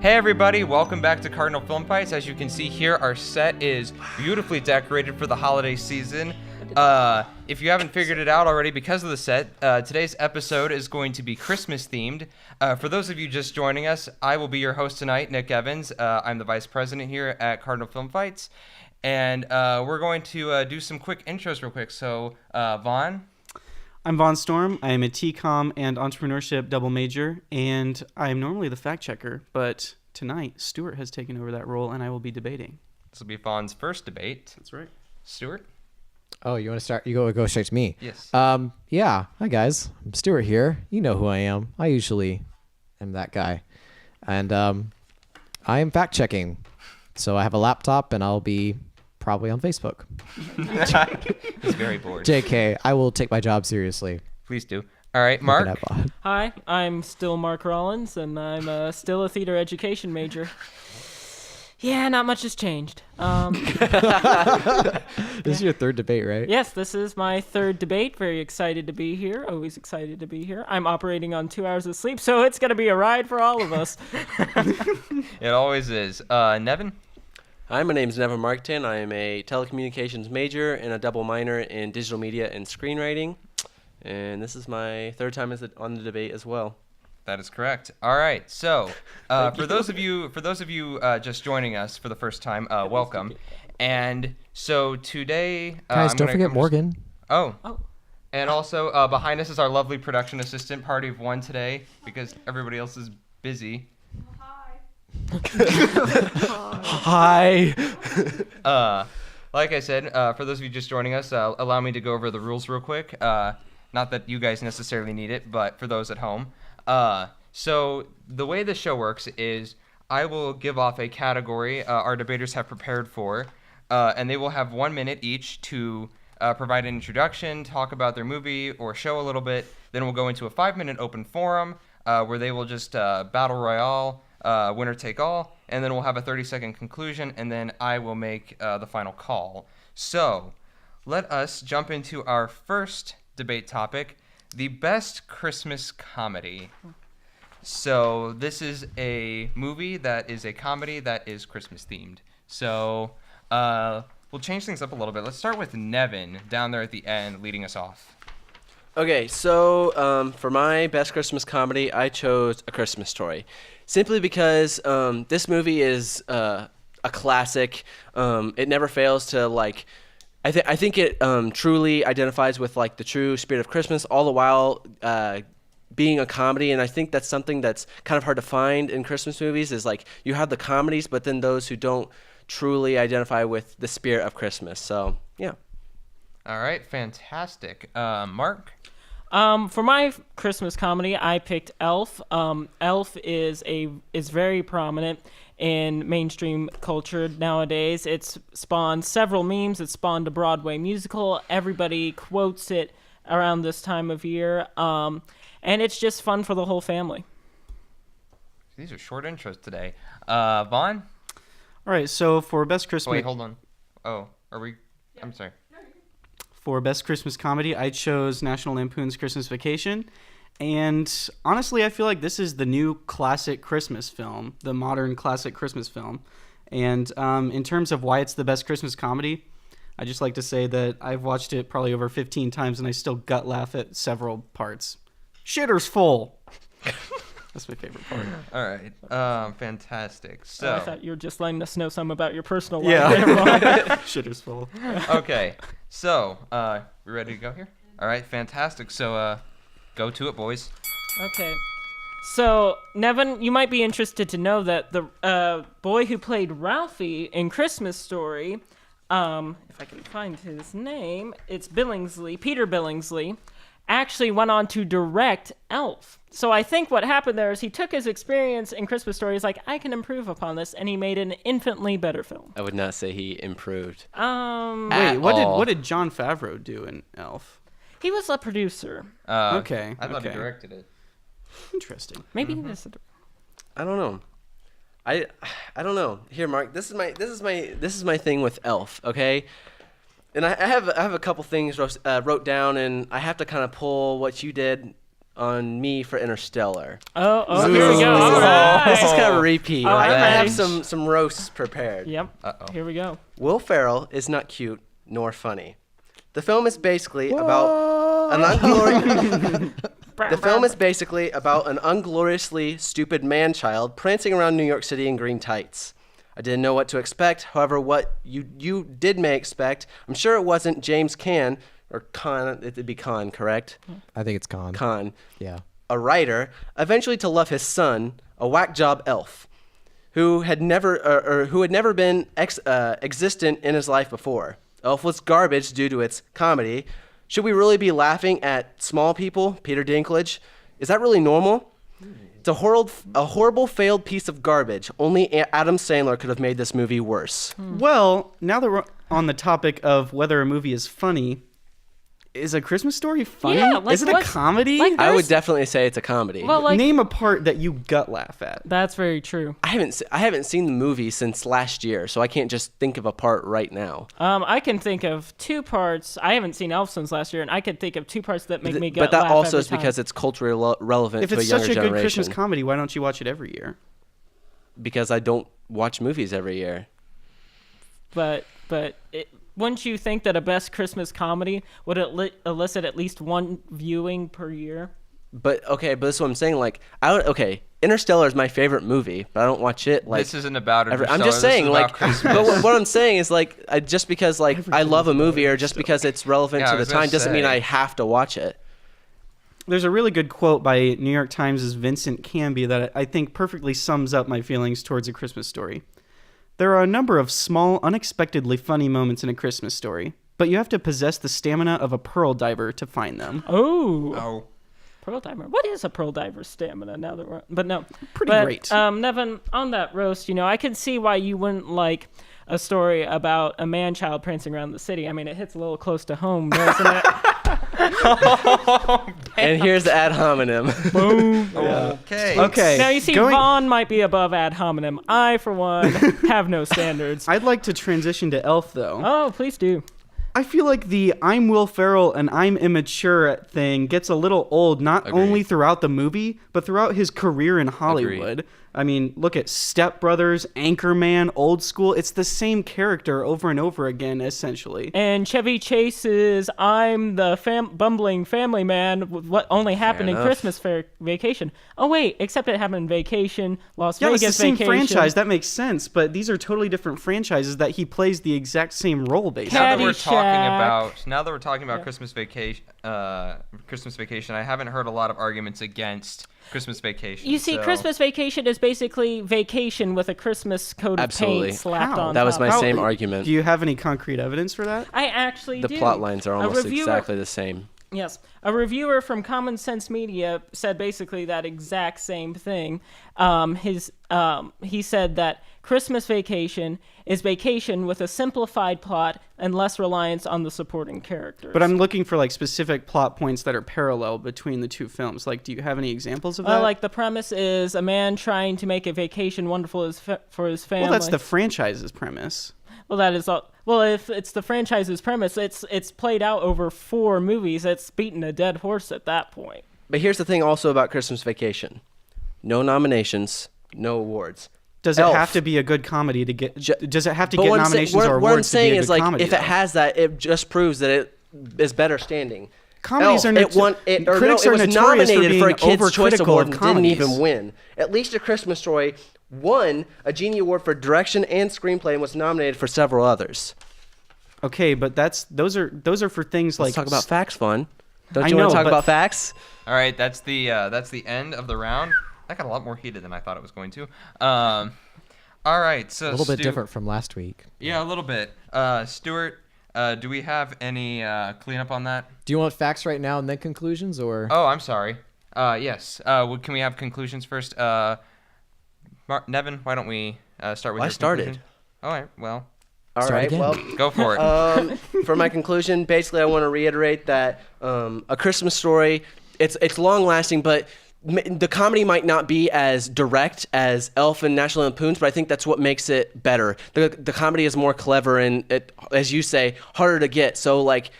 Hey everybody, welcome back to Cardinal Film Fights. As you can see here, our set is beautifully decorated for the holiday season. If you haven't figured it out already because of the set, today's episode is going to be Christmas themed. For those of you just joining us, I will be your host tonight, Nick Evans. I'm the vice president here at Cardinal Film Fights. And we're going to do some quick intros real quick. So, Vaughn? I'm Vaughn Storm. I am a TCOM and entrepreneurship double major, and I am normally the fact checker, but tonight Stuart has taken over that role, and I will be debating. This will be Vaughn's first debate. That's right. Stuart? Oh, you want to start? You go straight to me. Yes. Yeah. Hi guys. I'm Stuart here. You know who I am. I usually am that guy, and I am fact checking. So I have a laptop, and I'll be probably on Facebook. He's very bored. JK, I will take my job seriously. Please do. All right, Mark. Hi, I'm still Mark Rollins, and I'm still a theater education major. Yeah, not much has changed. This is your third debate, right? Yes, this is my third debate. Very excited to be here. Always excited to be here. I'm operating on 2 hours of sleep, so it's going to be a ride for all of us. It always is. Nevin? Hi, my name is Nevin Markton. I am a telecommunications major and a double minor in digital media and screenwriting. And this is my third time on the debate as well. That is correct. All right. So, for those of you just joining us for the first time, welcome. And so today, guys, don't forget Morgan. Oh. And also behind us is our lovely production assistant, party of one today, because everybody else is busy. Hi. Like I said, for those of you just joining us, allow me to go over the rules real quick. Not that you guys necessarily need it, but for those at home. So the way the show works is I will give off a category our debaters have prepared for, and they will have 1 minute each to provide an introduction, talk about their movie or show a little bit. Then we'll go into a 5-minute open forum where they will just battle royale, winner take all, and then we'll have a 30-second conclusion, and then I will make the final call. So let us jump into our first debate topic, the best Christmas comedy. So this is a movie that is a comedy that is Christmas themed. So we'll change things up a little bit. Let's start with Nevin down there at the end leading us off. Okay, so for my best Christmas comedy, I chose A Christmas Story. Simply because this movie is a classic. It never fails to, I think it truly identifies with, the true spirit of Christmas, all the while being a comedy. And I think that's something that's kind of hard to find in Christmas movies is, you have the comedies, but then those who don't truly identify with the spirit of Christmas. So, yeah. All right, fantastic. Mark? For my Christmas comedy, I picked Elf. Elf is very prominent in mainstream culture nowadays. It's spawned several memes. It spawned a Broadway musical. Everybody quotes it around this time of year. And it's just fun for the whole family. These are short intros today. Vaughn? All right, so for best Christmas... Wait, hold on. Oh, are we... Yeah. I'm sorry. For best Christmas comedy, I chose National Lampoon's Christmas Vacation. And honestly, I feel like this is the new classic Christmas film, the modern classic Christmas film. And in terms of why it's the best Christmas comedy, I just like to say that I've watched it probably over 15 times and I still gut laugh at several parts. Shitter's full. That's my favorite part. All right. Fantastic. So I thought you were just letting us know some about your personal life. Yeah. Shitter's full. Okay. So, we ready to go here? All right. Fantastic. So, go to it, boys. Okay. So, Nevin, you might be interested to know that the boy who played Ralphie in Christmas Story, if I can find his name, it's Billingsley, Peter Billingsley, actually went on to direct Elf. So I think what happened there is he took his experience in Christmas Story. He's like, I can improve upon this, and he made an infinitely better film. I would not say he improved. Wait, what did Jon Favreau do in Elf? He was a producer. Okay. I thought he directed it. Interesting. Maybe he was. I don't know. I don't know. Here, Mark. This is my thing with Elf. Okay. And I have a couple things wrote down, and I have to kind of pull what you did on me for Interstellar. Oh, here we go. All right. This is kind of a repeat. Oh, I I'm have ready. some roasts prepared. Yep. Uh-oh. Here we go. Will Ferrell is not cute nor funny. The film is basically about an unglorious. The film is basically about an ungloriously stupid man-child prancing around New York City in green tights. I didn't know what to expect. However, what you did may expect, I'm sure it wasn't James Caan, or Caan, it'd be Caan, correct? I think it's Con. Caan, Yeah. a writer, eventually to love his son, a whack job elf, who had never been existent in his life before. Elf was garbage due to its comedy. Should we really be laughing at small people, Peter Dinklage? Is that really normal? It's a horrible failed piece of garbage. Only Adam Sandler could have made this movie worse. Well, now that we're on the topic of whether a movie is funny, is A Christmas Story funny? Yeah, like is it a what's- comedy? like I would There's- definitely say it's a comedy. Well, like Name a part that you gut laugh at. that's very true. I haven't seen the movie since last year, so I can't just think of a part right now. I can think of two parts. I haven't seen Elf since last year, and I can think of two parts that make me gut But that laugh also every is time. because it's culturally relevant If to a it's younger such a good generation. Christmas comedy, why don't you watch it every year? Because I don't watch movies every year. But wouldn't you think that a best Christmas comedy would elicit at least one viewing per year? But this is what I'm saying. Like, Interstellar is my favorite movie, but I don't watch it. Like, This isn't about I'm Interstellar, just this saying, is like, about Christmas. but what I'm saying is, like, just because, like, I love a movie or just because it's relevant Yeah, I to the was gonna time doesn't mean say. I have to watch it. There's a really good quote by New York Times' Vincent Canby that I think perfectly sums up my feelings towards A Christmas Story. There are a number of small, unexpectedly funny moments in A Christmas Story, but you have to possess the stamina of a pearl diver to find them. Oh. Pearl diver. What is a pearl diver's stamina? Now that we're, but no, Pretty but, great. Nevin, on that roast, I can see why you wouldn't like a story about a man-child prancing around the city. I mean, it hits a little close to home, doesn't it? And here's the ad hominem. Okay. Okay. Now you see, going- Vaughn might be above ad hominem. I, for one, have no standards. I'd like to transition to Elf, though. Oh, please do. I feel like the I'm Will Ferrell and I'm immature thing gets a little old, not Agreed. only throughout the movie, but throughout his career in Hollywood. I mean, look at Step Brothers, Anchorman, Old School. It's the same character over and over again, essentially. And Chevy Chase's I'm the bumbling family man with what only happened in enough. Christmas Vacation. Oh, wait, except it happened in Vacation, Las Yeah, Vegas it's the same Vacation. franchise. That makes sense, but these are totally different franchises that he plays the exact same role, basically. Now that we're Caddyshack. talking about Christmas Vacation, I haven't heard a lot of arguments against Christmas Vacation. You see, so- Christmas Vacation is basically vacation with a Christmas coat of Absolutely. paint slapped How? on That was top. my How- same argument. Do you have any concrete evidence for that? I actually The do. plot lines are A almost reviewer- exactly the same. Yes. A reviewer from Common Sense Media said basically that exact same thing. He said that Christmas Vacation is vacation with a simplified plot and less reliance on the supporting characters. But I'm looking for like specific plot points that are parallel between the two films. Like, do you have any examples of that? like the premise is a man trying to make a vacation wonderful for his family. Well, that's the franchise's premise. Well, that is all. Well, if it's the franchise's premise, it's played out over 4 movies. It's beaten a dead horse at that point. But here's the thing also about Christmas Vacation. No nominations, no awards. Does it Elf. have to be a good comedy to get? Does it have to But get what I'm sa- nominations what- or what I'm awards to saying be a is, good like, comedy? if it though? has that, it just proves that it is better standing. Comedies Elf, are it won. It, or critics no, are it was notorious nominated for a being Kids' Choice overcritical Award of and didn't comedies. even win. At least A Christmas Story won a Genie Award for direction and screenplay and was nominated for several others. Okay, but those are for things Let's like talk about facts, fun. Don't I you want know, to talk but- about facts? All right, that's the end of the round. That got a lot more heated than I thought it was going to. All right, so A little bit Stu- different from last week. Yeah, a little bit. Stuart, do we have any cleanup on that? Do you want facts right now and then conclusions, or? Oh, I'm sorry. Yes. Can we have conclusions first? Nevin, why don't we start with Well, I your started. conclusion? All right. Well, All Start right. again. Well, go for it. For my conclusion, basically, I want to reiterate that A Christmas Story, it's long lasting, but the comedy might not be as direct as Elf and National Lampoon's, but I think that's what makes it better. The comedy is more clever and, it, as you say, harder to get. So, like,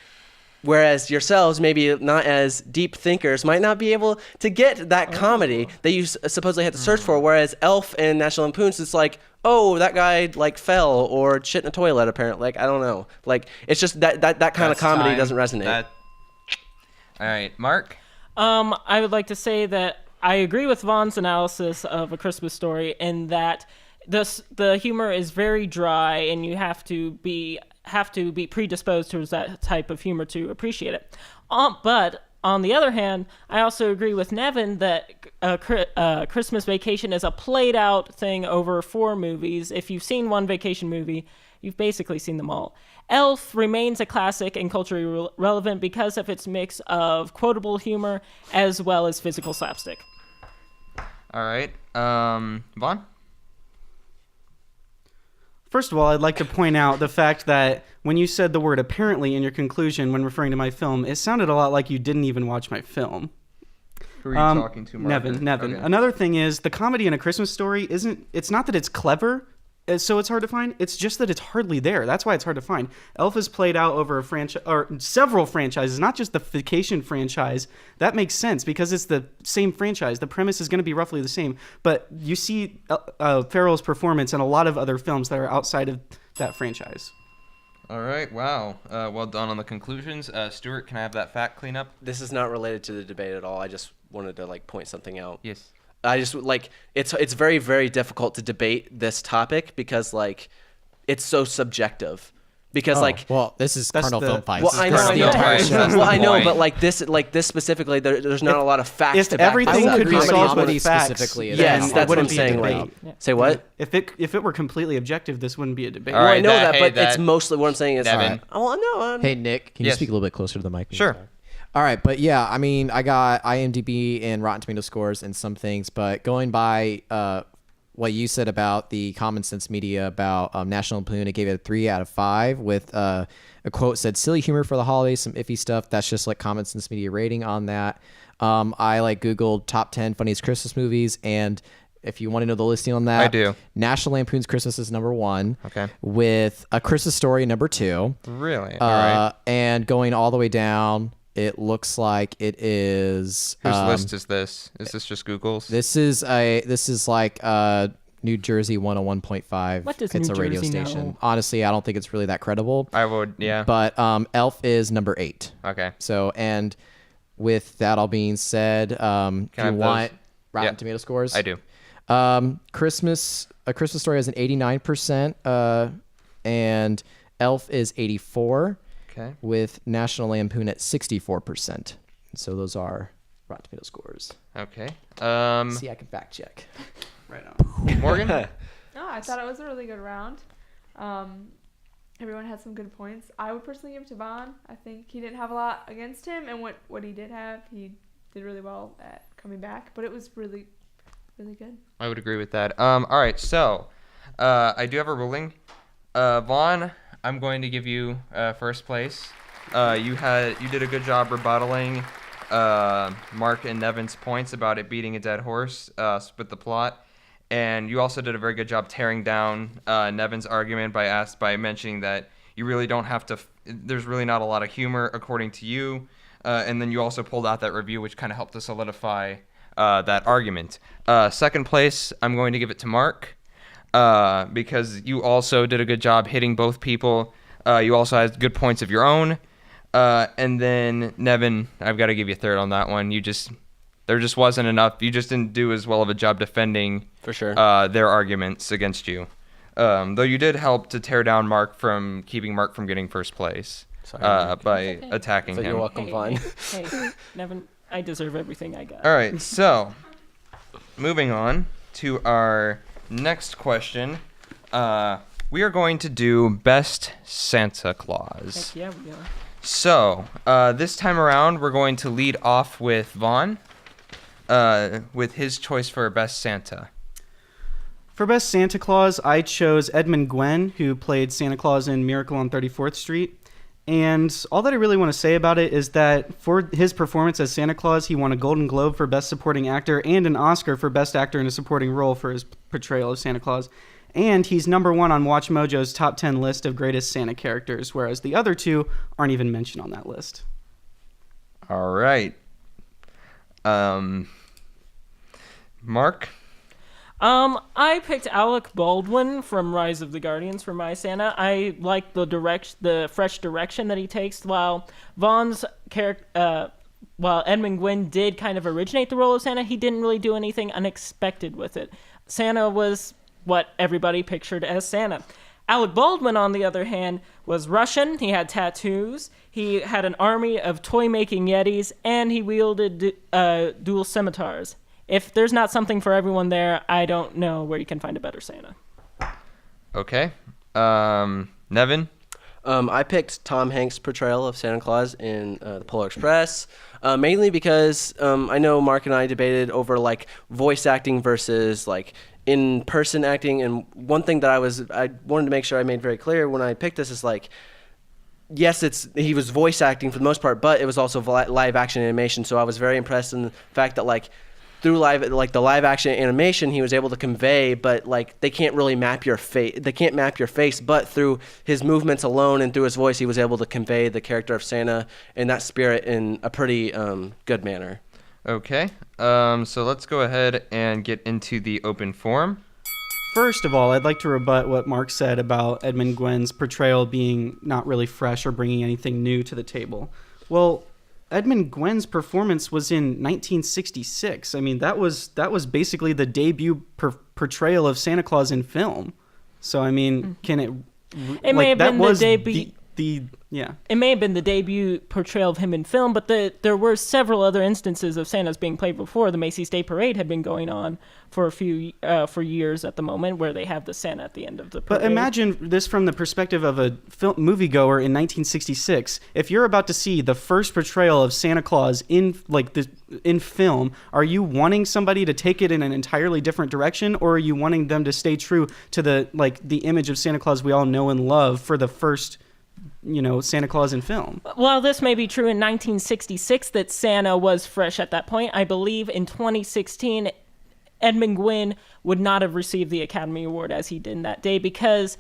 Whereas yourselves, maybe not as deep thinkers, might not be able to get that comedy that you supposedly had to search for. Whereas Elf and National Lampoon's, it's like, oh, that guy like fell or shit in a toilet. Apparently, like I don't know. Like it's just that kind of comedy doesn't resonate. All right, Mark. I would like to say that I agree with Vaughn's analysis of A Christmas Story in that the humor is very dry, and you have to be predisposed towards that type of humor to appreciate it. But on the other hand, I also agree with Nevin that Christmas Vacation is a played out thing over 4 movies. If you've seen one vacation movie, you've basically seen them all. Elf remains a classic and culturally relevant because of its mix of quotable humor as well as physical slapstick. All right, Vaughn. First of all, I'd like to point out the fact that when you said the word apparently in your conclusion when referring to my film, it sounded a lot like you didn't even watch my film. Who are you talking to, Mark? Nevin. Okay. Another thing is the comedy in A Christmas Story it's not that it's clever, so it's hard to find. It's just that it's hardly there. That's why it's hard to find. Elf is played out over a franchise or several franchises, not just the Vacation franchise. That makes sense because it's the same franchise. The premise is going to be roughly the same. But you see Farrell's performance in a lot of other films that are outside of that franchise. All right, wow. Well done on the conclusions. Stuart, can I have that fact cleanup? This is not related to the debate at all. I just wanted to like point something out. Yes. I just like it's very, very difficult to debate this topic because like it's so subjective. Because this is Cardinal Film Fights. Well, I know, Cardinal I know. Fights, that's the Well, I know, point. but like this specifically, there's not a lot of facts if to back everything this up. could be agree solved comedy with facts, specifically is Yes, not that's what I'm wouldn't be a saying. debate. Like, say what? If it were completely objective, this wouldn't be a debate. All Well, right, I know that, but that- it's mostly what I'm saying is. Devin. Oh no. Hey, Nick, can you Yes. speak a little bit closer to the mic? Sure. All right, but yeah, I mean, I got IMDb and Rotten Tomato scores and some things, but going by what you said about the Common Sense Media about National Lampoon, it gave it a 3 out of 5 with a quote said, silly humor for the holidays, some iffy stuff. That's just like Common Sense Media rating on that. I like Googled top 10 funniest Christmas movies, and if you want to know the listing on that, I do. National Lampoon's Christmas is number 1. Okay. With A Christmas Story number 2. Really? All right. And going all the way down, it looks like it is. Whose list is this? Is this just Google's? This is like New Jersey 101.5. What does it's New a radio Jersey station. know? Honestly, I don't think it's really that credible. I would, yeah. But Elf is number 8. Okay. So, and with that all being said, if I you have want those? Rotten Yeah. Tomato scores, I do. A Christmas Story has an 89%, and Elf is 84, Okay. with National Lampoon at 64%. So those are Rotten Tomato scores. Okay. See, I can fact check. Right on. Morgan? No, I thought it was a really good round. Everyone had some good points. I would personally give it to Vaughn. I think he didn't have a lot against him, and what he did have, he did really well at coming back. But it was really, really good. I would agree with that. All right, so I do have a ruling. Vaughn, I'm going to give you first place. You did a good job rebuttaling Mark and Nevin's points about it beating a dead horse with the plot, and you also did a very good job tearing down Nevin's argument by mentioning that you really don't have to. There's really not a lot of humor according to you, and then you also pulled out that review, which kind of helped to solidify that argument. Second place, I'm going to give it to Mark. Because you also did a good job hitting both people. You also had good points of your own. And then, Nevin, I've got to give you a third on that one. There just wasn't enough. You just didn't do as well of a job defending For sure. their arguments against you. Though you did help to tear down keeping Mark from getting first place by attacking So him. you're welcome, Vaughn. Hey, Nevin, I deserve everything I got. All right, so moving on to our next question. We are going to do Best Santa Claus. Heck yeah, we are. So, this time around, we're going to lead off with Vaughn, with his choice for Best Santa. For Best Santa Claus, I chose Edmund Gwenn, who played Santa Claus in Miracle on 34th Street. And all that I really want to say about it is that for his performance as Santa Claus, he won a Golden Globe for Best Supporting Actor and an Oscar for Best Actor in a Supporting Role for his portrayal of Santa Claus. And he's number 1 on Watch Mojo's top 10 list of greatest Santa characters, whereas the other 2 aren't even mentioned on that list. All right. Mark? I picked Alec Baldwin from Rise of the Guardians for my Santa. I like the fresh direction that he takes. While while Edmund Gwenn did kind of originate the role of Santa, he didn't really do anything unexpected with it. Santa was what everybody pictured as Santa. Alec Baldwin, on the other hand, was Russian. He had tattoos. He had an army of toy-making Yetis, and he wielded dual scimitars. If there's not something for everyone there, I don't know where you can find a better Santa. Okay. Nevin? I picked Tom Hanks' portrayal of Santa Claus in The Polar Express, mainly because I know Mark and I debated over like voice acting versus like in-person acting, and one thing that I wanted to make sure I made very clear when I picked this is like, yes, he was voice acting for the most part, but it was also live action animation. So I was very impressed in the fact that like through the live action animation, he was able to convey, but like they can't really map your face. They can't map your face, but through his movements alone and through his voice, he was able to convey the character of Santa and that spirit in a pretty good manner. Okay. So let's go ahead and get into the open forum. First of all, I'd like to rebut what Mark said about Edmund Gwenn's portrayal being not really fresh or bringing anything new to the table. Well, Edmund Gwenn's performance was in 1966. I mean, that was basically the debut portrayal of Santa Claus in film. So, I mean, can it... It may have been the debut... Yeah. It may have been the debut portrayal of him in film, but there were several other instances of Santas being played before. The Macy's Day Parade had been going on for for years at the moment, where they have the Santa at the end of the parade. But imagine this from the perspective of a moviegoer in 1966. If you're about to see the first portrayal of Santa Claus in film, are you wanting somebody to take it in an entirely different direction, or are you wanting them to stay true to the image of Santa Claus we all know and love for the first Santa Claus in film? While this may be true in 1966 that Santa was fresh at that point, I believe in 2016 Edmund Gwenn would not have received the Academy Award as he did that day, because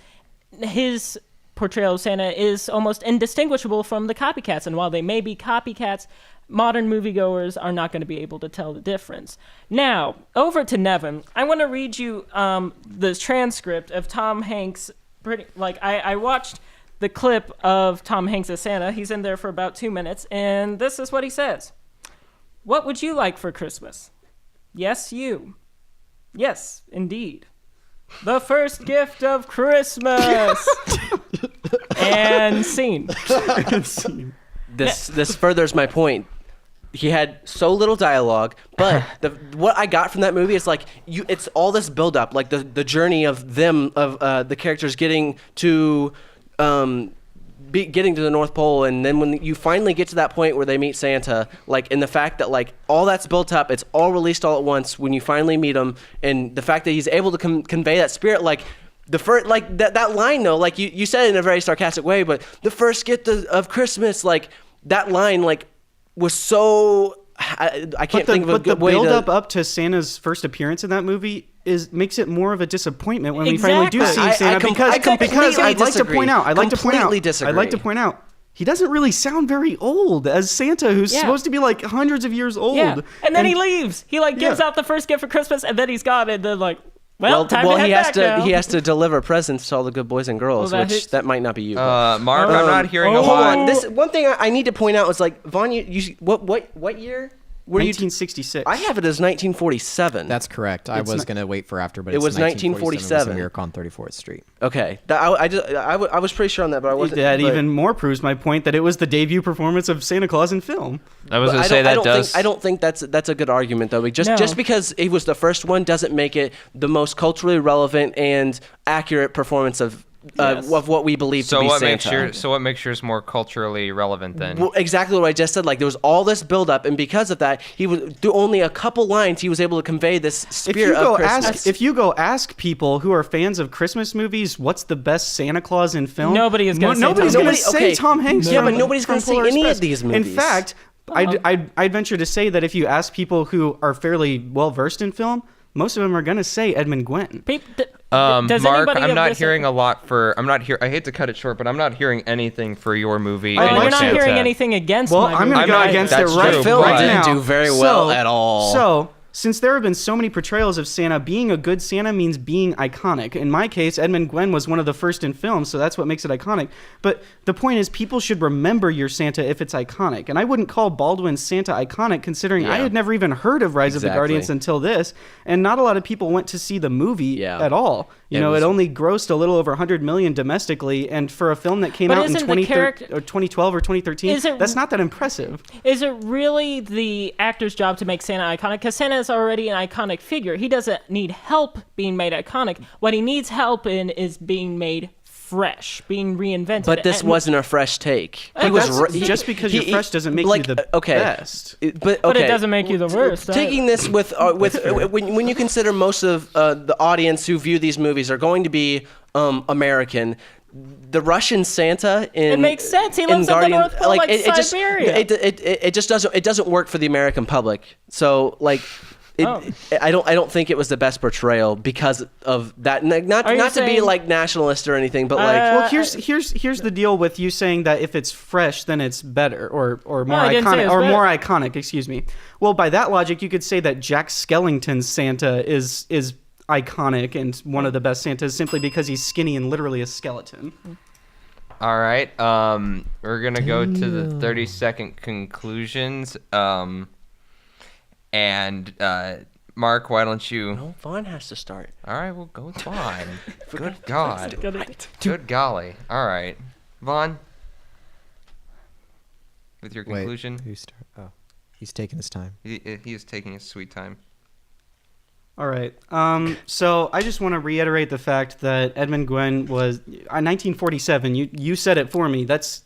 his portrayal of Santa is almost indistinguishable from the copycats, and while they may be copycats, modern moviegoers are not going to be able to tell the difference. Now, over to Nevin. I want to read you the transcript of Tom Hanks. I watched the clip of Tom Hanks as Santa. He's in there for about 2 minutes, and this is what he says. "What would you like for Christmas?" "Yes, you." "Yes, indeed. The first gift of Christmas." And scene. This furthers my point. He had so little dialogue, but what I got from that movie is like it's all this build up, like the journey of them, of the characters getting to the North Pole, and then when you finally get to that point where they meet Santa, like, and the fact that like all that's built up, it's all released all at once when you finally meet him, and the fact that he's able to convey that spirit, like the first, like that line though, like you said it in a very sarcastic way, but the first gift of Christmas, like that line, like was so. I can't think of a good way to... But the build up to Santa's first appearance in that movie makes it more of a disappointment when we finally do see Santa. Because I'd like to point out, he doesn't really sound very old as Santa, who's supposed to be like hundreds of years old. Yeah. And then he leaves. He gives out the first gift for Christmas, and then he's gone, and then time to head back now. He has to deliver presents to all the good boys and girls, that might not be you. Mark, I'm not hearing a lot. This one thing I need to point out is like Vaughn, what year? 1966. I have it as 1947. That's correct. I was going to wait for after, but it was 1947. Miracle on 34th Street. Okay. I was pretty sure on that, but I wasn't. That even more proves my point that it was the debut performance of Santa Claus in film. I was going to say that does. I don't think that's a good argument, though. Just because it was the first one doesn't make it the most culturally relevant and accurate performance of what we believe to be Santa. So what makes yours more culturally relevant then? Well, exactly what I just said. Like there was all this build-up, and because of that, he was through only a couple lines. He was able to convey this spirit of Christmas. If you go ask people who are fans of Christmas movies, what's the best Santa Claus in film? Nobody is going to say Tom Hanks. Yeah, but nobody's going to say any of these movies. In fact, I'd venture to say that if you ask people who are fairly well versed in film, most of them are going to say Edmund Gwenn. Does Mark, anybody I'm of not this- hearing a lot for. I'm not here. I hate to cut it short, but I'm not hearing anything for your movie. Well, and Well, your you're not Santa. hearing anything against Well, my I'm movie. going to go not- against it that's right true, The film but- now. didn't do very well at all. So, since there have been so many portrayals of Santa, being a good Santa means being iconic. In my case, Edmund Gwenn was one of the first in film, so that's what makes it iconic. But the point is, people should remember your Santa if it's iconic. And I wouldn't call Baldwin's Santa iconic, considering I Yeah. had never even heard of Rise of the Exactly. Guardians until this. And not a lot of people went to see the movie Yeah. at all. You It know, was- it only grossed a little over 100 million domestically, and for a film that came But out in isn't the 2012 or 2013, Is it- that's not that impressive. Is it really the actor's job to make Santa iconic? Because Santa is already an iconic figure. He doesn't need help being made iconic. What he needs help in is being made fresh, being reinvented. But this And- wasn't a fresh take. He But was that's- just because you're fresh doesn't make you the best. But But it okay. doesn't make you the worst. Taking this with when you consider most of the audience who view these movies are going to be American. The Russian Santa in It makes sense. He in lives at the Guardian, North Pole, like just, Siberia. it just doesn't work for the American public. So like. Oh. I don't think it was the best portrayal because of that. Not Are you to be saying- like nationalist or anything, but like Well, here's the deal with you saying that if it's fresh, then it's better or more I didn't say iconic it's or better. more iconic. Excuse me. Well, by that logic, you could say that Jack Skellington's Santa is iconic and one of the best Santas simply because he's skinny and literally a skeleton. All right. We're gonna go to the 30-second conclusions. And Mark, why don't you? no, Vaughn has to start. All right, we'll go with Vaughn. Good God. Right. Good golly. All right, Vaughn. With your conclusion, Who start? Oh, he's taking his time. he is taking his sweet time. All right. So I just want to reiterate the fact that Edmund Gwenn was 1947. You said it for me. That's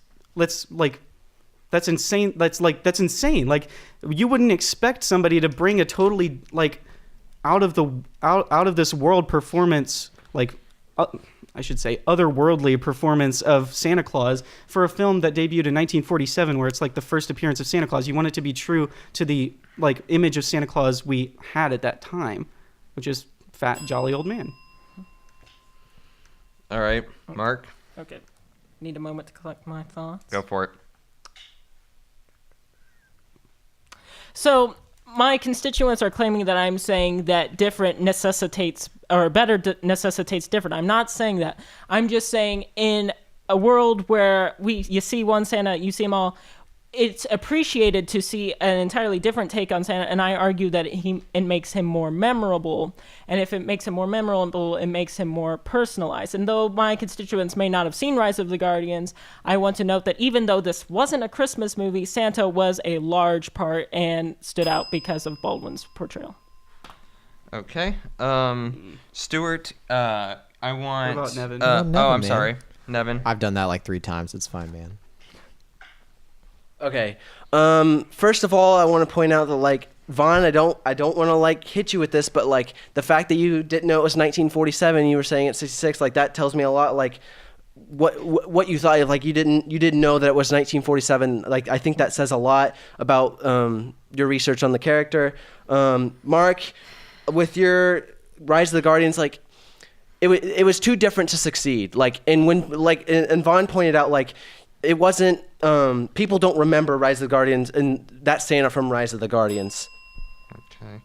insane. That's insane. Like you wouldn't expect somebody to bring a totally like out of this world performance, like I should say otherworldly performance of Santa Claus for a film that debuted in 1947, where it's like the first appearance of Santa Claus. You want it to be true to the like image of Santa Claus we had at that time, which is fat, jolly old man. All right, Mark, Okay. Need a moment to collect my thoughts. go for it. So my constituents are claiming that I'm saying that different necessitates or better necessitates different. I'm not saying that. I'm just saying in a world where you see one Santa, you see them all, it's appreciated to see an entirely different take on Santa, and I argue that it makes him more memorable. And if it makes him more memorable, it makes him more personalized. And though my constituents may not have seen Rise of the Guardians, I want to note that even though this wasn't a Christmas movie, Santa was a large part and stood out because of Baldwin's portrayal. Okay. Stuart, I want. What about Nevin? Nevin, I'm man. sorry, Nevin. I've done that like 3 times. It's fine, man. Okay. First of all, I want to point out that like Vaughn, I don't want to like hit you with this, but like the fact that you didn't know it was 1947, you were saying it's 66, like that tells me a lot. Like what you thought, like you didn't know that it was 1947. Like I think that says a lot about your research on the character. Mark, with your Rise of the Guardians, like it was too different to succeed. Like and Vaughn pointed out like. It wasn't. People don't remember Rise of the Guardians and that Santa from Rise of the Guardians. Okay.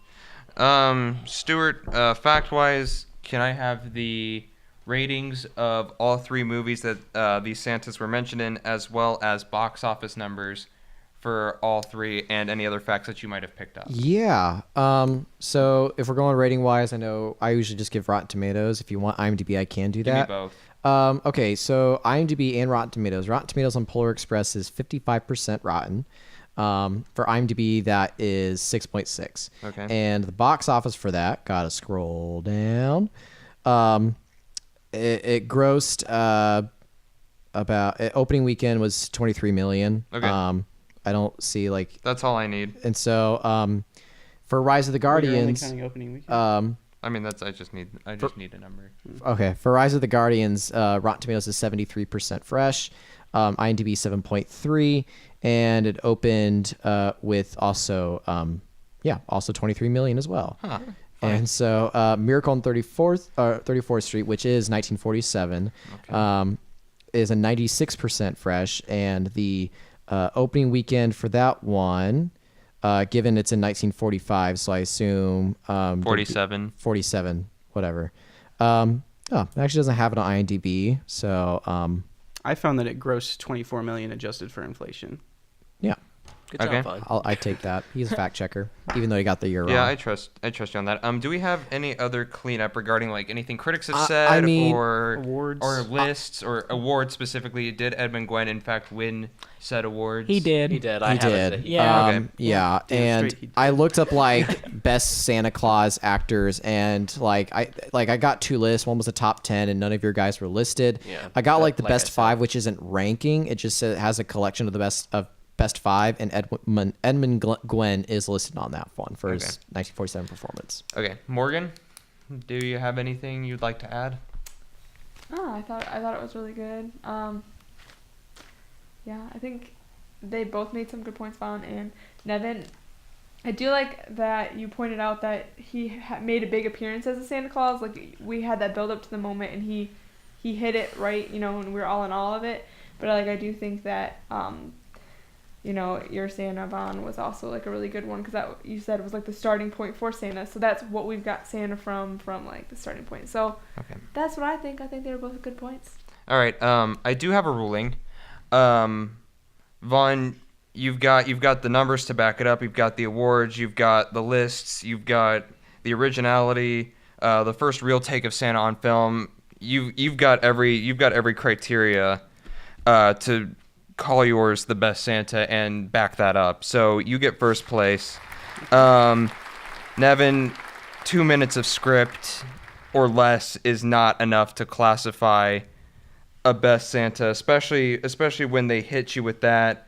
Stuart, fact-wise, can I have the ratings of all 3 movies that these Santas were mentioned in, as well as box office numbers for all 3, and any other facts that you might have picked up? Yeah. So if we're going rating wise, I know I usually just give Rotten Tomatoes. If you want IMDb, I can do Give me that. both. Okay, so IMDb and Rotten Tomatoes. Rotten Tomatoes on Polar Express is 55% rotten. For IMDb, that is 6.6. Okay. And the box office for that, gotta scroll down. It grossed opening weekend was 23 million. Okay. I don't see like, That's all I need. and so for Rise of the You're only Guardians, counting opening weekend. I mean, I just need a number. okay, for Rise of the Guardians, Rotten Tomatoes is 73% fresh, IMDb 7.3, and it opened with also 23 million as well. Huh. fine. And so Miracle on 34th Street, which is 1947, is a 96% fresh. And the opening weekend for that one, given it's in 1945, so I assume 47. 47, whatever. It actually doesn't have it on IMDb, so I found that it grossed 24 million adjusted for inflation. yeah, Good Okay. job, Vaughn. I take that. He's a fact checker, even though he got the year wrong. Yeah, I trust you on that. Do we have any other cleanup regarding like anything critics have I said mean, or awards. or lists or awards specifically? Did Edmund Gwenn in fact win said awards? He did. He did. He I have did. it. Yeah. Okay. Yeah, Damn and straight he did. I looked up like best Santa Claus actors, and I got 2 lists. One was the top 10, and none of your guys were listed. Yeah, I got like the like I best said. 5, which isn't ranking. It just says it has a collection of the best 5, and Edmund Gwenn is listed on that one for his 1947 performance. Okay, Morgan, do you have anything you'd like to add? Oh, I thought it was really good. Yeah, I think they both made some good points, Vaughn and Nevin. I do like that you pointed out that he made a big appearance as a Santa Claus. Like we had that build up to the moment, and he hit it right, and we were all in all of it. But like I do think that your Santa, Vaughn, was also like a really good one because that you said was like the starting point for Santa. So that's what we've got Santa from like the starting point. So that's what I think. I think they were both good points. All right. I do have a ruling. Vaughn, you've got the numbers to back it up. You've got the awards. You've got the lists. You've got the originality. The first real take of Santa on film. You've got every criteria to call yours the best Santa and back that up. So you get first place. Nevin, 2 minutes of script or less is not enough to classify a best Santa, especially when they hit you with that.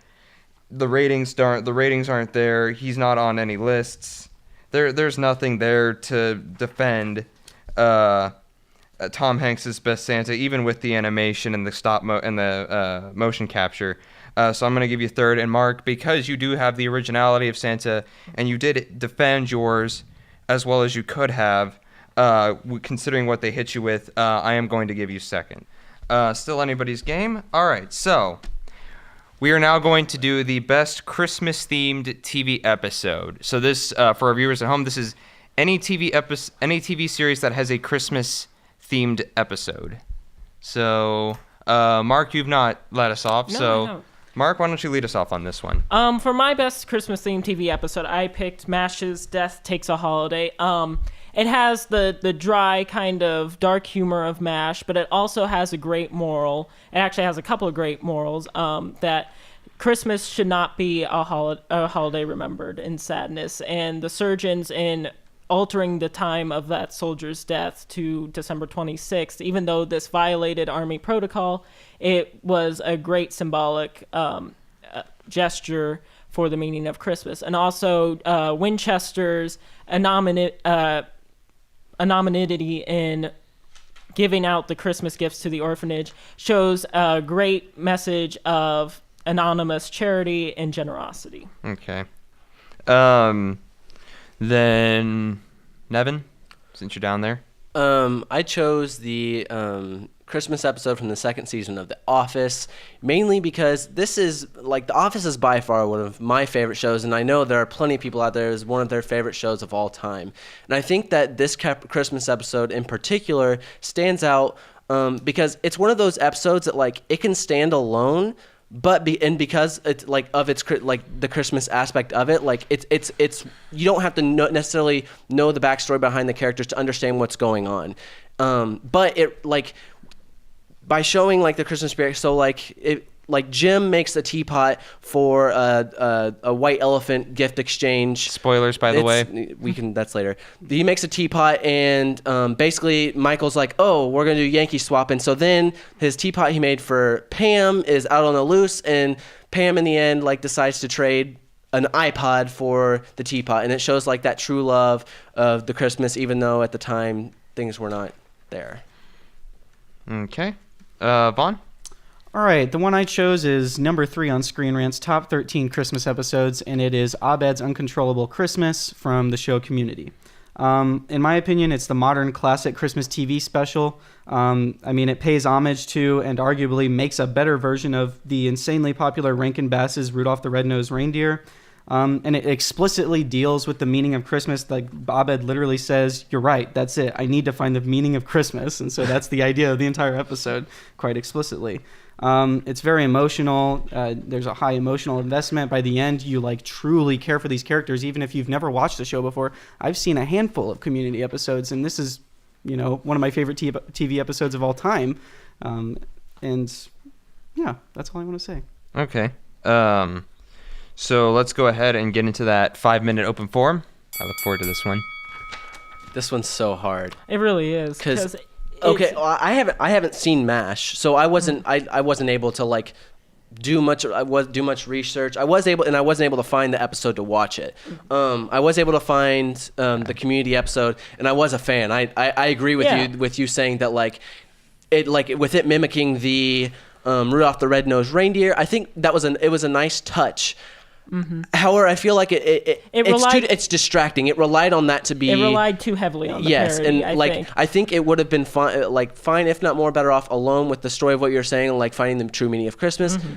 The ratings aren't there. He's not on any lists. There's nothing there to defend Tom Hanks's best Santa, even with the animation and the motion capture. So I'm gonna give you third. And Mark, because you do have the originality of Santa and you did defend yours as well as you could have, considering what they hit you with, I am going to give you second. Still anybody's game. All right, so we are now going to do the best Christmas-themed TV episode. So this, for our viewers at home, this is any TV series that has a Christmas-themed episode. So, Mark, you've not let us off. No, so, I haven't. Mark, why don't you lead us off on this one? For my best Christmas-themed TV episode, I picked MASH's Death Takes a Holiday. It has the dry kind of dark humor of MASH, but it also has a great moral. It actually has a couple of great morals, that Christmas should not be a holiday remembered in sadness. And the surgeons in altering the time of that soldier's death to December 26th, even though this violated Army protocol, it was a great symbolic gesture for the meaning of Christmas. And also Winchester's anonymity in giving out the Christmas gifts to the orphanage shows a great message of anonymous charity and generosity. Okay. Then, Nevin, since you're down there. I chose the Christmas episode from the second season of The Office, mainly because The Office is by far one of my favorite shows, and I know there are plenty of people out there as one of their favorite shows of all time. And I think that this Christmas episode in particular stands out because it's one of those episodes that it can stand alone, but because it's the Christmas aspect of it, it's you don't have to necessarily know the backstory behind the characters to understand what's going on, but it by showing the Christmas spirit. So Jim makes a teapot for a white elephant gift exchange. Spoilers, by the way. That's later. He makes a teapot, and basically Michael's like, "Oh, we're gonna do Yankee swap." And so then his teapot he made for Pam is out on the loose, and Pam in the end decides to trade an iPod for the teapot, and it shows that true love of the Christmas, even though at the time things were not there. Okay. Vaughn? All right, the one I chose is number 3 on Screen Rant's top 13 Christmas episodes, and it is Abed's Uncontrollable Christmas from the show Community. In my opinion, it's the modern classic Christmas TV special. I mean, it pays homage to and arguably makes a better version of the insanely popular Rankin Bass's Rudolph the Red-Nosed Reindeer. And it explicitly deals with the meaning of Christmas. Like Abed literally says, "You're right. That's it. I need to find the meaning of Christmas." And so that's the idea of the entire episode, quite explicitly. It's very emotional. There's a high emotional investment. By the end, you like truly care for these characters, even if you've never watched the show before. I've seen a handful of Community episodes, and this is, one of my favorite TV episodes of all time. And yeah, that's all I want to say. Okay. So let's go ahead and get into that 5-minute open forum. I look forward to this one. This one's so hard. It really is. Because okay, well, I haven't seen MASH, so I wasn't able to like do much research. I wasn't able to find the episode to watch it. I was able to find the Community episode, and I was a fan. I agree with you saying that like with it mimicking the Rudolph the Red-Nosed Reindeer. I think that was a nice touch. Mm-hmm. However, I feel like it's distracting. It relied on that to be. It relied too heavily on the parody, and I think it would have been fine, if not more better off alone with the story of what you're saying, like finding the true meaning of Christmas. Mm-hmm.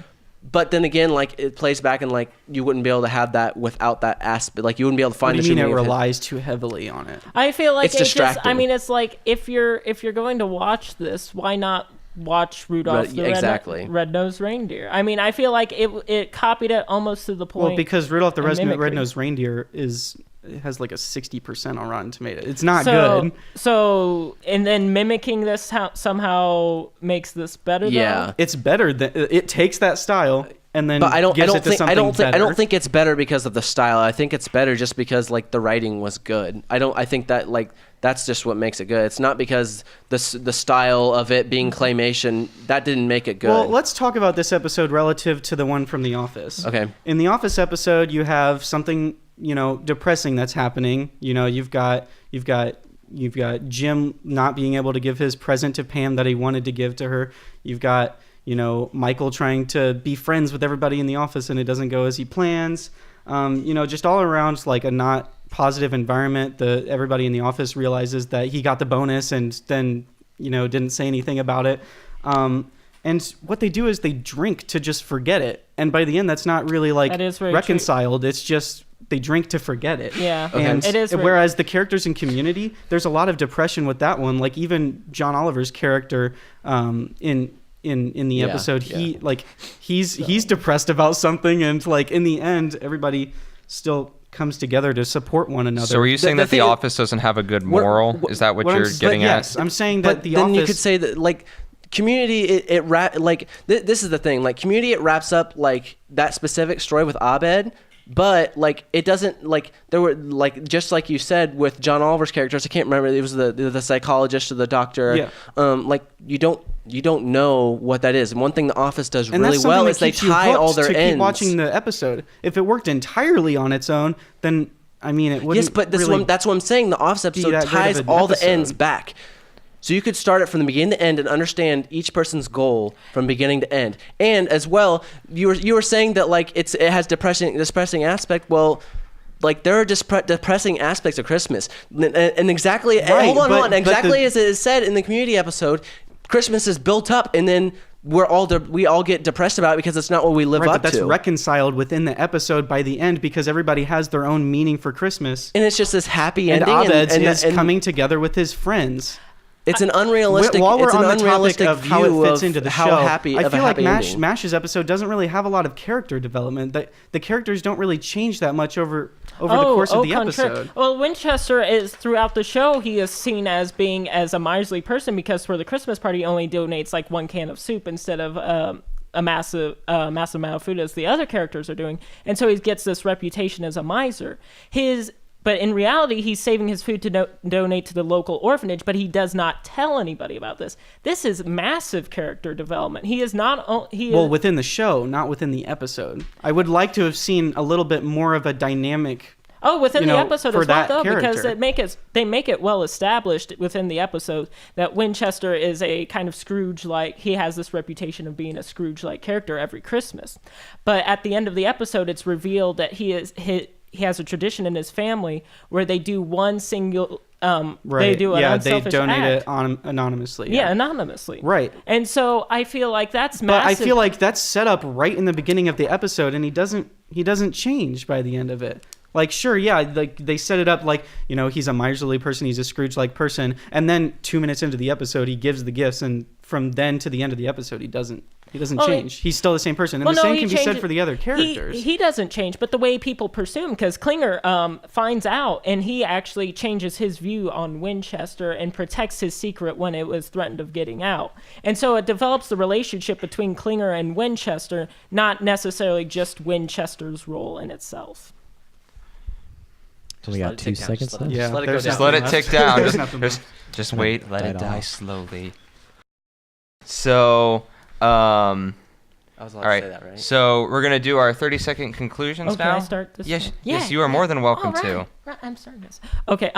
But then again, like it plays back and like you wouldn't be able to have that without that aspect. Like you wouldn't be able to find. What do you mean it relies too heavily on it? I feel like it's distracting. it's like if you're going to watch this, why not watch Rudolph the Red-Nosed Reindeer? I mean, I feel like it copied it almost to the point. Well, because Rudolph the Red-Nosed Reindeer has like a 60% on Rotten Tomatoes. It's not good. So, and then mimicking this somehow makes this better. Yeah, though? It's better. It takes that style and then but I don't think it's better because of the style. I think it's better just because like the writing was good. I think that like that's just what makes it good. It's not because the style of it being claymation that didn't make it good. Well, let's talk about this episode relative to the one from The Office. Okay. In The Office episode, you have something depressing that's happening. You've got Jim not being able to give his present to Pam that he wanted to give to her. You've got Michael trying to be friends with everybody in the office and it doesn't go as he plans. Just all around like a not positive environment. Everybody in the office realizes that he got the bonus and then didn't say anything about it. And what they do is they drink to just forget it. And by the end, that's not really like reconciled. True. It's just they drink to forget it. Yeah, okay. And it is. Whereas the characters in Community, there's a lot of depression with that one. Like even John Oliver's character in the episode, he's depressed about something, and like in the end, everybody still comes together to support one another. So are you saying that The Office doesn't have a good moral? Is that what you're getting at? Yes, I'm saying that The Office. Then you could say that like Community, this is the thing. Like Community, it wraps up like that specific story with Abed. But like it doesn't like there were like just like you said with John Oliver's characters, I can't remember, it was the psychologist or the doctor. Yeah. Like you don't know what that is. And one thing The Office does really well is they tie all their ends. Keep watching the episode. If it worked entirely on its own, then I mean it wouldn't. Yes, but that's what I'm saying. The Office episode ties all the ends back. So you could start it from the beginning to end and understand each person's goal from beginning to end. And as well, you were saying that like it has depressing aspect. Well, like there are depressing aspects of Christmas, and exactly right, hold on, exactly as it is said in the Community episode, Christmas is built up, and then we all get depressed about it because it's not what we live up but that's to. reconciled within the episode by the end because everybody has their own meaning for Christmas, and it's just this happy ending. And Abed's is coming together with his friends. It's an unrealistic. While we're it's on an the unrealistic topic of how it fits into the show, I feel like ending. MASH's episode doesn't really have a lot of character development. The characters don't really change that much over the course of the episode. Well, Winchester is throughout the show. He is seen as being as a miserly person because for the Christmas party, he only donates like 1 can of soup instead of a massive amount of food as the other characters are doing, and so he gets this reputation as a miser. But in reality, he's saving his food to donate to the local orphanage, but he does not tell anybody about this. This is massive character development. He is not... within the show, not within the episode. I would like to have seen a little bit more of a dynamic... within the episode as well, though, character. Because they make it well established within the episode that Winchester is a kind of Scrooge-like. He has this reputation of being a Scrooge-like character every Christmas. But at the end of the episode, it's revealed that he has a tradition in his family where they do one single Right. they do an they unselfish donate act. it anonymously. Yeah, anonymously. Right. And so I feel like that's But massive. I feel like that's set up right in the beginning of the episode, and he doesn't change by the end of it. Like, sure, yeah, like they set it up like, he's a miserly person, he's a Scrooge-like person, and then 2 minutes into the episode, he gives the gifts, and from then to the end of the episode, he doesn't change. He's still the same person, and the same can be said for the other characters. He doesn't change, but the way people pursue him, because Klinger finds out, and he actually changes his view on Winchester and protects his secret when it was threatened of getting out. And so it develops the relationship between Klinger and Winchester, not necessarily just Winchester's role in itself. We got 2 seconds left. Yeah, Just let it go there's down. Just let it tick down. There's nothing Just wait. Let it died die off. slowly. So, all I was allowed right. to say that, right? So we're gonna do our 30-second conclusions Okay, now. I start this Yes, one? yes, Yeah, you are more than welcome All to. right. Right, I'm starting this. Okay,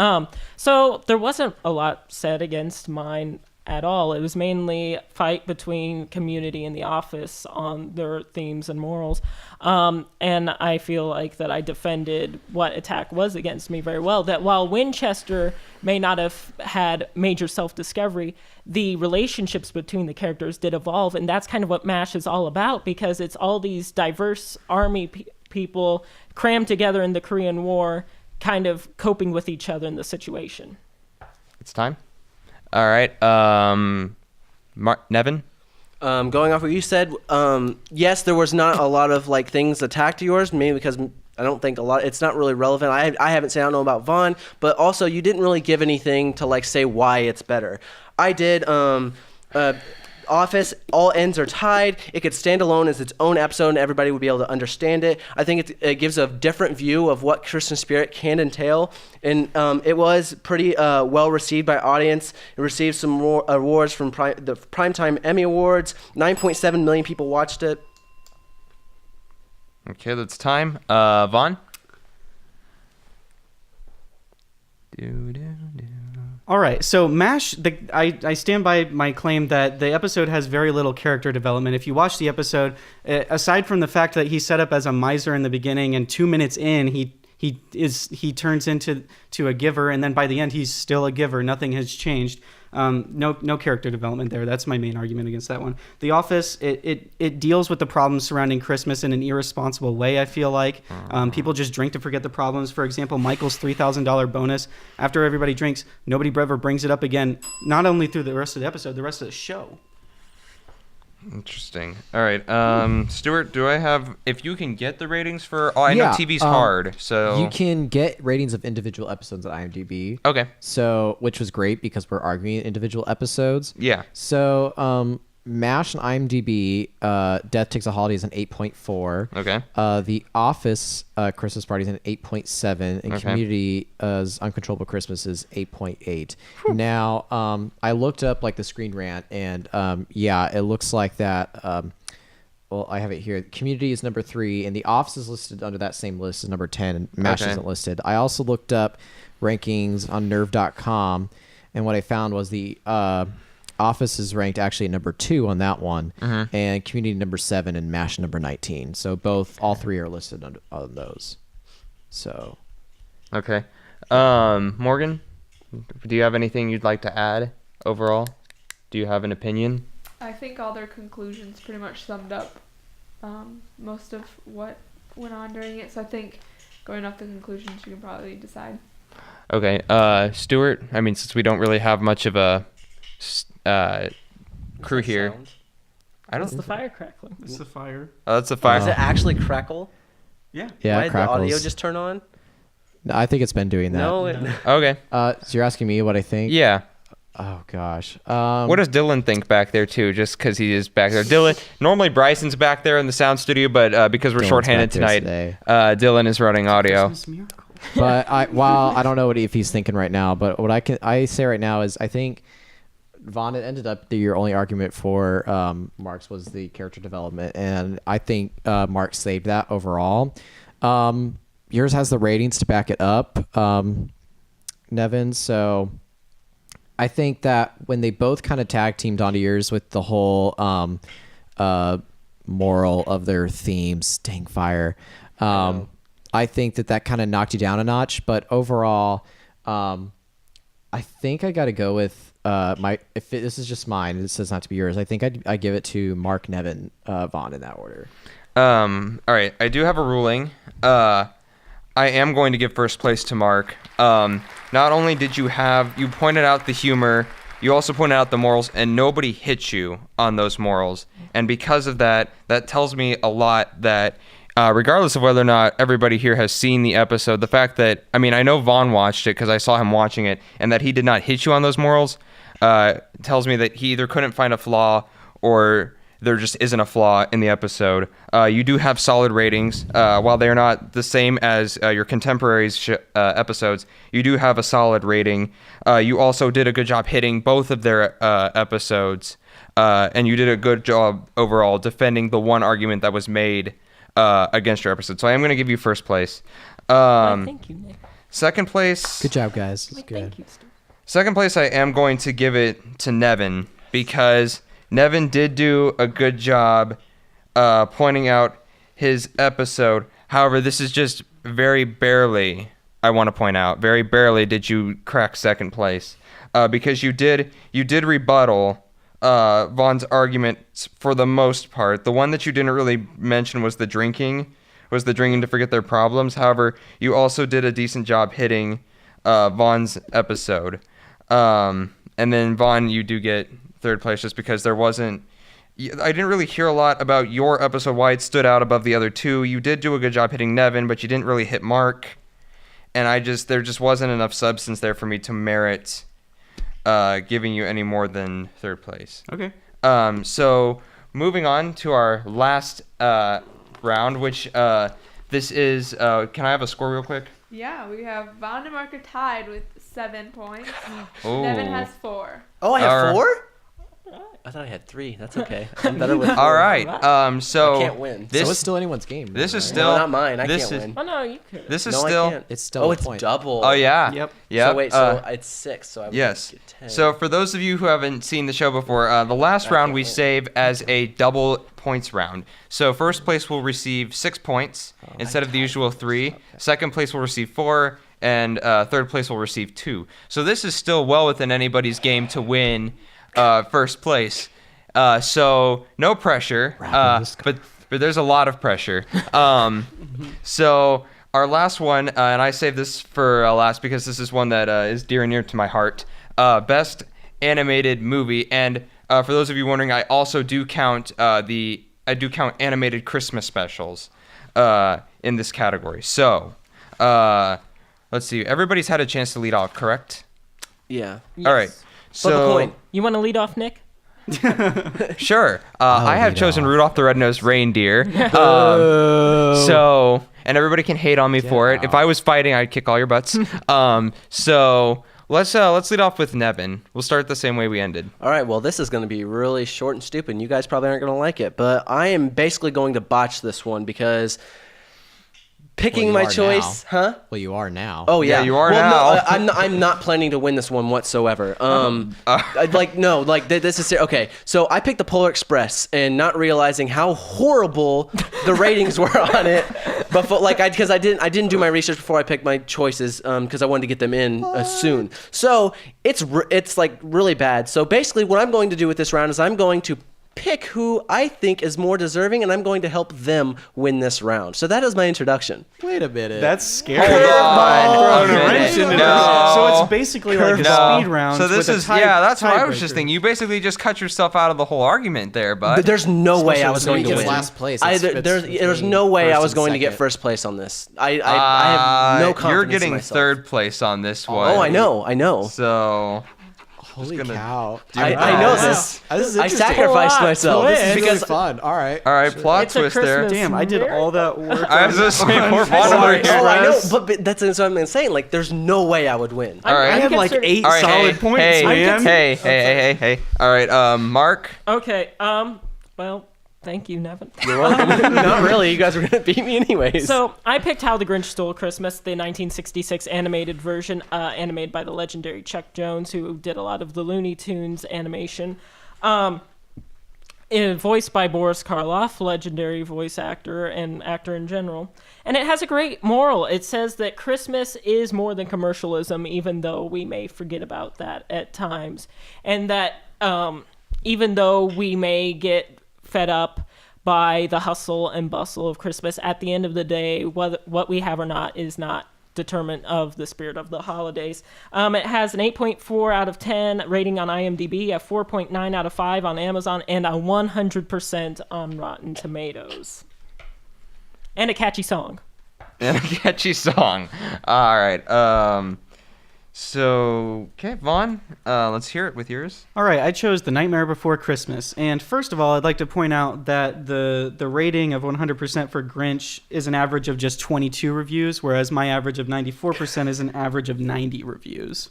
so there wasn't a lot said against mine at all. It was mainly fight between Community and The Office on their themes and morals. And I feel like that I defended what attack was against me very well. That while Winchester may not have had major self-discovery, the relationships between the characters did evolve, and that's kind of what MASH is all about, because it's all these diverse army people crammed together in the Korean War, kind of coping with each other in the situation. It's time. All right. Nevin. Going off what you said, yes, there was not a lot of like things attacked to yours, maybe because I don't think it's not really relevant. I haven't said I don't know about Vaughn, but also you didn't really give anything to like say why it's better. I did. Office, all ends are tied. It could stand alone as its own episode and everybody would be able to understand it. I think it gives a different view of what Christmas spirit can entail. And it was pretty well received by audience. It received some more awards from the Primetime Emmy Awards. 9.7 million people watched it. Okay, that's time. Vaughn. All right, so MASH, I stand by my claim that the episode has very little character development. If you watch the episode, aside from the fact that he's set up as a miser in the beginning, and 2 minutes in, he turns into a giver, and then by the end, he's still a giver. Nothing has changed. No character development there. That's my main argument against that one. The Office, it deals with the problems surrounding Christmas in an irresponsible way, I feel like. People just drink to forget the problems. For example, Michael's $3,000 bonus. After everybody drinks, nobody ever brings it up again, not only through the rest of the episode, the rest of the show. Interesting. All right. Stuart, do I have... If you can get the ratings for... Oh, I know Yeah, TV's hard, so... You can get ratings of individual episodes at IMDb. Okay. So, which was great because we're arguing individual episodes. Yeah. So, MASH and IMDb, Death Takes a Holiday is an 8.4. Okay. The Office Christmas Party is an 8.7, and Okay. Community's Uncontrollable Christmas is 8.8. Now, I looked up like the Screen Rant, and yeah, it looks like that. Well, I have it here. Community is number 3, and The Office is listed under that same list as number 10, and MASH Okay. isn't listed. I also looked up rankings on Nerve.com, and what I found was the Office is ranked actually at number 2 on that one, and Community number 7, and MASH number 19. So all three are listed on those. So, Okay. Morgan, do you have anything you'd like to add overall? Do you have an opinion? I think all their conclusions pretty much summed up most of what went on during it. So I think going off the conclusions, you can probably decide. Okay. Stuart, I mean, since we don't really have much of a crew here. Sound? I It's don't... the fire crackling. It's the fire. Oh, that's a fire. Does it actually crackle? Yeah. yeah, Why it did the audio crackles. just turn on? No, I think it's been doing that. No. Okay. So you're asking me what I think? Yeah. Oh, gosh. What does Dylan think back there, too, just because he is back there? Normally Bryson's back there in the sound studio, but because we're Dylan's shorthanded back there tonight, today. Dylan is running audio. Christmas miracle. But I don't know if he's thinking right now, but what I say right now is I think Vaughn, it ended up that your only argument for Mark's was the character development, and I think Mark saved that overall. Yours has the ratings to back it up, Nevin. So I think that when they both kind of tag teamed onto yours with the whole moral of their themes, dang fire. I think that kind of knocked you down a notch. But overall, I think I got to go with this is just mine. This says not to be yours. I think I give it to Mark, Nevin, Vaughn in that order. All right, I do have a ruling. I am going to give first place to Mark. Not only did you pointed out the humor, you also pointed out the morals, and nobody hit you on those morals. And because of that tells me a lot that, regardless of whether or not everybody here has seen the episode, the fact that, I know Vaughn watched it because I saw him watching it, and that he did not hit you on those morals, tells me that he either couldn't find a flaw or there just isn't a flaw in the episode. You do have solid ratings. While they are not the same as your contemporaries' episodes, you do have a solid rating. You also did a good job hitting both of their episodes, and you did a good job overall defending the one argument that was made against your episode. So I am going to give you first place. Thank you, Nick. Second place. Good job, guys. It's good. Thank you, Stu. Second place, I am going to give it to Nevin because Nevin did do a good job pointing out his episode. However, this is just very barely, I want to point out, very barely did you crack second place because you did rebuttal Vaughn's arguments for the most part. The one that you didn't really mention was the drinking to forget their problems. However, you also did a decent job hitting Vaughn's episode. And then Vaughn, you do get third place just because I didn't really hear a lot about your episode, why it stood out above the other two. You did do a good job hitting Nevin, but you didn't really hit Mark. And there just wasn't enough substance there for me to merit giving you any more than third place. Okay. So moving on to our last round, which this is, can I have a score real quick? Yeah, we have Vaughn and Mark are tied with 7 points. Oh. Nevin has 4. Oh, I have Alright. 4? I thought I had 3. That's okay. I'm better with 4. All right. So I can't win. So it's still anyone's game. This is right? still No, not mine. I this can't is- win. Oh, no, you could. This is No, I still. can't. It's still Oh, a it's point. double. Oh yeah. Yep. Yep. So wait, it's 6. So I would Yes. get 10. So for those of you who haven't seen the show before, the last round can't we win. save as a double points round. So first place will receive 6 points instead of the usual 3. Second place will receive 4, and third place will receive 2. So this is still well within anybody's game to win first place. So no pressure, but there's a lot of pressure. So our last one, and I saved this for last because this is one that is dear and near to my heart. Best animated movie, and for those of you wondering, I also do count animated Christmas specials in this category. So let's see. Everybody's had a chance to lead off, correct? Yeah. All right. Flip a So coin. You want to lead off, Nick? sure. I have lead chosen off. Rudolph the Red-Nosed Reindeer. So, and everybody can hate on me for it. If I was fighting, I'd kick all your butts. So let's lead off with Nevin. We'll start the same way we ended. All right, well, this is going to be really short and stupid. You guys probably aren't going to like it, but I am basically going to botch this one because picking you my are choice, huh? Well, you are now. Oh yeah, Yeah, you are well, now. No, I'm not planning to win this one whatsoever. This is okay. So I picked the Polar Express and not realizing how horrible the ratings were on it. But because I didn't do my research before I picked my choices because I wanted to get them in soon. So it's like really bad. So basically, what I'm going to do with this round is I'm going to pick who I think is more deserving, and I'm going to help them win this round. So that is my introduction. Wait a minute. That's scary. Hold on. Throwing a wrench into No. this. So it's basically like a No. speed round. So this with is a tie, that's what I was tiebreaker. just thinking. You basically just cut yourself out of the whole argument there, bud. There's no way I was going to It's win. last place. There's no way I was going to get first place on this. I have no confidence You're in getting myself. third place on this one. Oh, I know. So Holy gonna- cow. I know this. This is I interesting. sacrificed Plot myself twist. This is because really fun. All right. all right, plot It's a twist there. Christmas Damn, I did all that work. I was just saying poor Vaughn Polar over here. Oh, I know, Express. but that's what I'm saying. Like, there's no way I would win. All right. I had like 8 All right, solid points, man. Hey. All right, Mark. Okay. Well, thank you, Nevin. You're welcome. Not really. You guys were gonna beat me anyways. So I picked How the Grinch Stole Christmas, the 1966 animated version, animated by the legendary Chuck Jones, who did a lot of the Looney Tunes animation. voiced by Boris Karloff, legendary voice actor and actor in general. And it has a great moral. It says that Christmas is more than commercialism, even though we may forget about that at times. And that even though we may get fed up by the hustle and bustle of Christmas, at the end of the day, what we have or not is not determinant of the spirit of the holidays. It has an 8.4 out of 10 rating on IMDb, a 4.9 out of 5 on Amazon, and a 100% on Rotten Tomatoes. And a catchy song. And a catchy song. All right. So, okay, Vaughn, let's hear it with yours. All right, I chose The Nightmare Before Christmas. And first of all, I'd like to point out that the rating of 100% for Grinch is an average of just 22 reviews, whereas my average of 94% is an average of 90 reviews.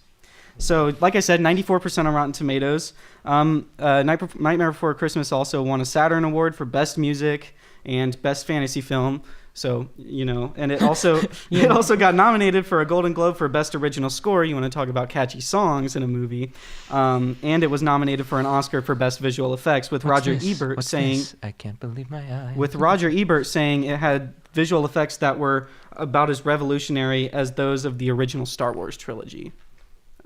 So, like I said, 94% on Rotten Tomatoes. Nightmare Before Christmas also won a Saturn Award for Best Music and Best Fantasy Film. So, and it also it also got nominated for a Golden Globe for Best Original Score. You want to talk about catchy songs in a movie. And it was nominated for an Oscar for Best Visual Effects with Roger Ebert saying, I can't believe my eyes. With Roger Ebert saying it had visual effects that were about as revolutionary as those of the original Star Wars trilogy.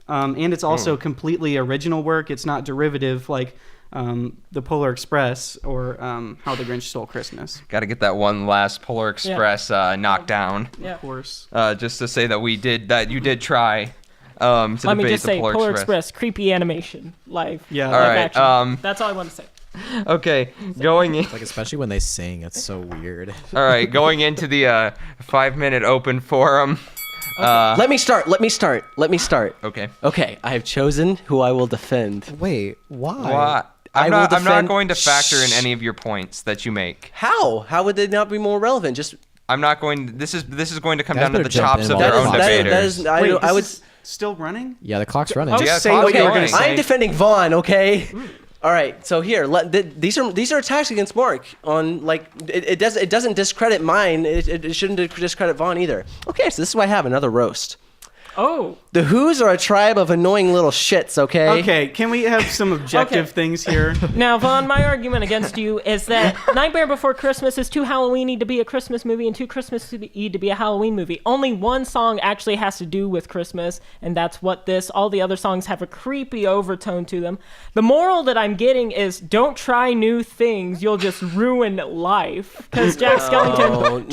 And it's also completely original work. It's not derivative like the Polar Express or How the Grinch Stole Christmas. Got to get that one last Polar Express knocked down. Yeah. Of course. Just to say that you did try to Let me debate just the say, Polar Express, creepy animation, live. Yeah. All live right. action. That's all I want to say. Okay, going in. Like, especially when they sing, it's so weird. All right, going into the 5-minute open forum. Let me start. Okay. Okay, I have chosen who I will defend. Wait, why? What? I'm will not defend- going to factor in any of your points that you make. How? How would they not be more relevant? Just I'm not going. This is going to come Guys down to better the jump chops in of while their the own clock's debaters. that is. I, Wait, I would. this is still running? Yeah, the clock's running. Just Yeah, say clock's what you were going. going to say. I'm defending Vaughn. Okay. All right. So here, these are attacks against Mark. On like it doesn't discredit mine. It shouldn't discredit Vaughn either. Okay. So this is what I have. Another roast. Oh. The Who's are a tribe of annoying little shits. Okay. Okay, can we have some objective things here? Now, Vaughn, my argument against you is that Nightmare Before Christmas is too Halloweeny to be a Christmas movie and too Christmassy to be a Halloween movie. Only one song actually has to do with Christmas, and that's what all the other songs have a creepy overtone to them. The moral that I'm getting is don't try new things, you'll just ruin life. Because Jack Skellington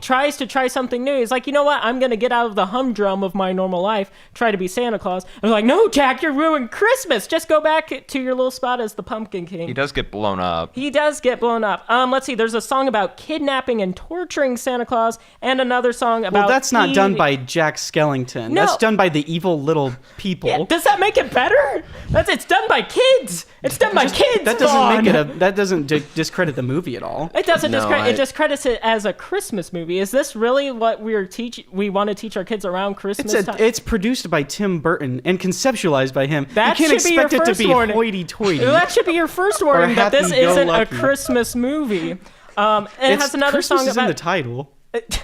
tries to try something new. He's like, you know what? I'm going to get out of the humdrum of my normal life, try to be Santa Claus. I'm like, no, Jack, you're ruining Christmas. Just go back to your little spot as the Pumpkin King. He does get blown up. He does get blown up. Let's see. There's a song about kidnapping and torturing Santa Claus, and another song about. Well, that's not done by Jack Skellington. No. That's done by the evil little people. Yeah, does that make it better? It's done by kids. It's done by kids. That doesn't make it that doesn't discredit the movie at all. It doesn't No, discredit. It discredits it as a Christmas movie. Is this really what we want to teach our kids around Christmas time? It's produced by Tim Burton and conceptualized by him. That you can't should be your expect it to first be warning. hoity-toity. That should be your first warning that this isn't a happy-go-lucky. Christmas movie. It has another Christmas song is about in the title.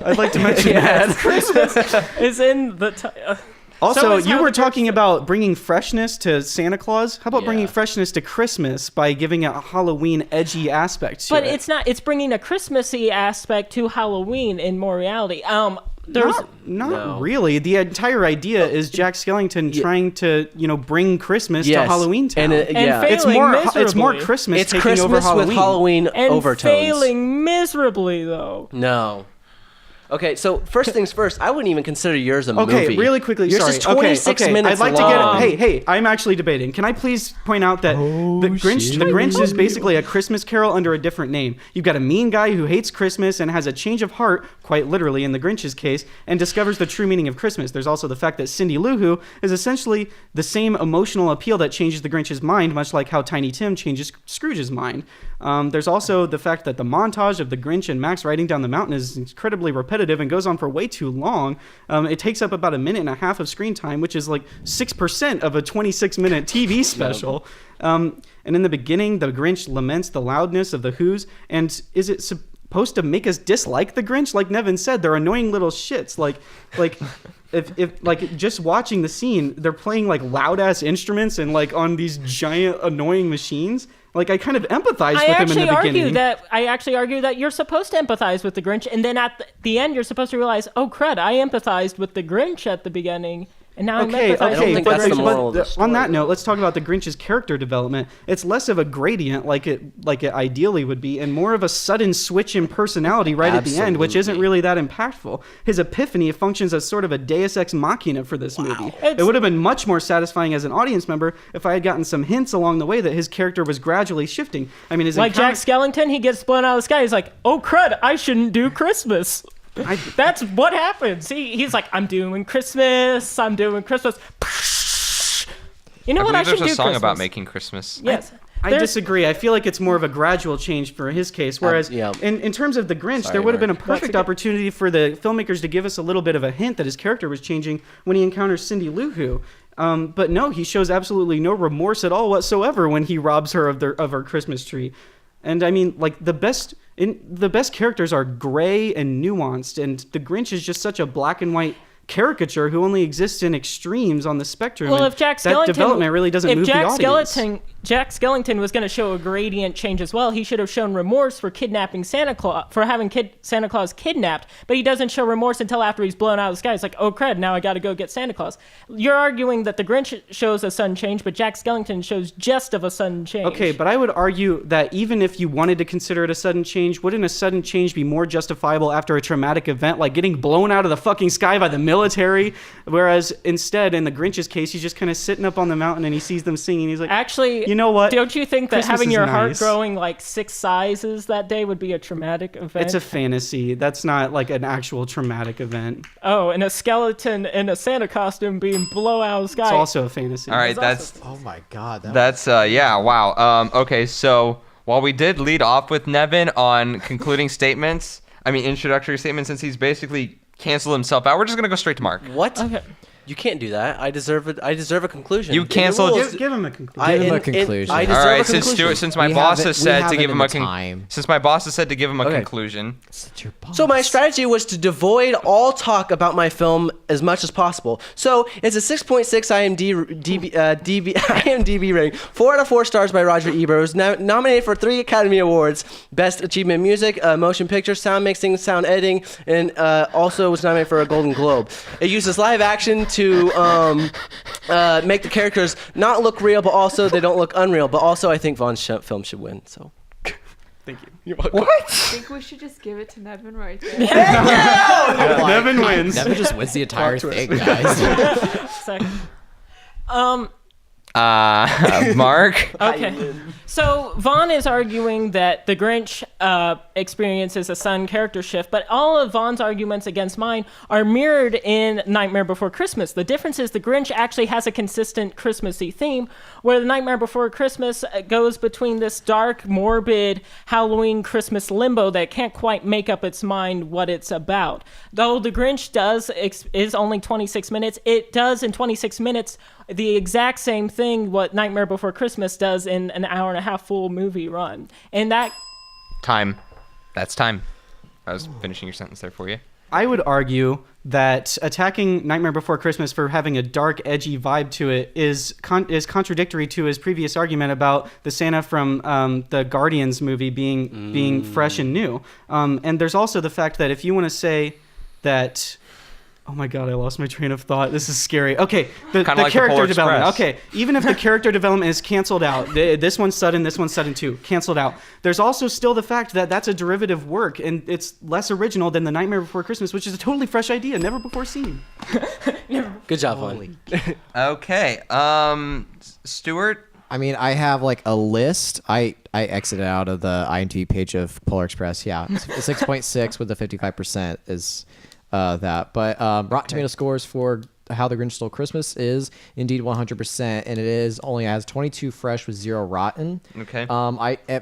I'd like to mention that. Christmas is in the title. Also, So is you How were the talking Grinch- about bringing freshness to Santa Claus. How about bringing Yeah. freshness to Christmas by giving it a Halloween edgy aspect to But it? it's not. It's bringing a Christmassy aspect to Halloween in more reality. There's Not No. really. The entire idea is Jack Skellington trying to, bring Christmas to Halloween Town. And And it's failing more miserably. Christmas it's taking Christmas over Halloween. with Halloween and overtones. failing miserably though. No. Okay, so first things first, I wouldn't even consider yours a Okay, movie. really quickly. Yours sorry. is 26 okay. minutes I'd like long. to get. Hey, I'm actually debating. Can I please point out that the Grinch is basically a Christmas Carol under a different name. You've got a mean guy who hates Christmas and has a change of heart, quite literally in the Grinch's case, and discovers the true meaning of Christmas. There's also the fact that Cindy Lou Who is essentially the same emotional appeal that changes the Grinch's mind, much like how Tiny Tim changes Scrooge's mind. There's also the fact that the montage of the Grinch and Max riding down the mountain is incredibly repetitive and goes on for way too long. It takes up about a minute and a half of screen time, which is like 6% of a 26-minute TV special. And in the beginning, the Grinch laments the loudness of the Who's. And is it supposed to make us dislike the Grinch? Like Nevin said, they're annoying little shits. Like if like just watching the scene, they're playing like loud ass instruments and like on these giant annoying machines. Like, I kind of empathize with him in the beginning. I actually argue that you're supposed to empathize with the Grinch, and then at the end, you're supposed to realize, oh crud, I empathized with the Grinch at the beginning, and now I'm empathizing. I don't think that's the moral of the story. On that note, let's talk about the Grinch's character development. It's less of a gradient like it ideally would be, and more of a sudden switch in personality right at the end, which isn't really that impactful. His epiphany functions as sort of a Deus Ex Machina for this movie. It would have been much more satisfying as an audience member if I had gotten some hints along the way that his character was gradually shifting. I mean, like Jack Skellington, he gets blown out of the sky. He's like, "Oh crud, I shouldn't do Christmas." That's what happens. He's like, I'm doing Christmas. You know what? I should do there's a song Christmas. about making Christmas. Yes. I disagree. I feel like it's more of a gradual change for his case. Whereas in terms of the Grinch, there would have been a perfect opportunity for the filmmakers to give us a little bit of a hint that his character was changing when he encounters Cindy Lou Who. But no, he shows absolutely no remorse at all whatsoever when he robs her of her Christmas tree. And I mean, like, the best characters are gray and nuanced, and the Grinch is just such a black and white caricature who only exists in extremes on the spectrum. Well, if Jack Skellington, that development really doesn't move the audience. Jack Skellington was going to show a gradient change as well. He should have shown remorse for kidnapping Santa Claus, for having Santa Claus kidnapped, but he doesn't show remorse until after he's blown out of the sky. It's like, oh crud, now I got to go get Santa Claus. You're arguing that the Grinch shows a sudden change, but Jack Skellington shows just of a sudden change. Okay, but I would argue that even if you wanted to consider it a sudden change, wouldn't a sudden change be more justifiable after a traumatic event like getting blown out of the fucking sky by the military? Whereas instead, in the Grinch's case, he's just kind of sitting up on the mountain and he sees them singing. He's like, actually, you know what? Don't you think that Christmas having your is heart nice. growing like 6 sizes that day would be a traumatic event? It's a fantasy. That's not like an actual traumatic event. Oh, and a skeleton in a Santa costume being blown out of the sky. It's also a fantasy. All right, that's Oh my God. yeah, wow. Okay, so while we did lead off with Nevin on introductory statements, since he's basically canceled himself out, we're just gonna go straight to Mark. What? Okay. You can't do that. I deserve it. I deserve a conclusion. You canceled. Give him a conclusion. Give him a conclusion. I All deserve right, a conclusion. since my boss has said to give him a Okay. conclusion. It's your boss. So my strategy was to devoid all talk about my film as much as possible. So it's a 6.6 IMDb rating, 4 out of 4 stars by Roger Ebert. It was nominated for 3 Academy Awards: Best Achievement Music, Motion Picture, Sound Mixing, Sound Editing, and also was nominated for a Golden Globe. It uses live action to make the characters not look real, but also they don't look unreal. But also, I think Vaughn's film should win. So. Thank you. You're welcome. I think we should just give it to Nevin right there. Nevin wins. Nevin just wins the entire thing, guys. Mark. Okay. So Vaughn is arguing that the Grinch experiences a sudden character shift, but all of Vaughn's arguments against mine are mirrored in Nightmare Before Christmas. The difference is the Grinch actually has a consistent Christmassy theme, where the Nightmare Before Christmas goes between this dark, morbid Halloween Christmas limbo that can't quite make up its mind what it's about. Though the Grinch is only 26 minutes, it does in 26 minutes the exact same thing what Nightmare Before Christmas does in an hour and a half full movie run. And that... That's time. I was finishing your sentence there for you. I would argue that attacking Nightmare Before Christmas for having a dark, edgy vibe to it is contradictory to his previous argument about the Santa from the Guardians movie being fresh and new. And there's also the fact that if you want to say that... Oh my God, I lost my train of thought. This is scary. Okay, the like character the Polar development. Express. Okay, even if the character development is canceled out, this one's sudden too, canceled out. There's also still the fact that that's a derivative work, and it's less original than The Nightmare Before Christmas, which is a totally fresh idea, never before seen. Good job, Vaughn. Okay, Stuart. I mean, I have like a list. I exited out of the IMDb page of Polar Express. Yeah, 6.6 with the 55% is that. But Rotten Tomato scores for How the Grinch Stole Christmas is indeed 100%, and it has 22 fresh with 0 rotten. Okay.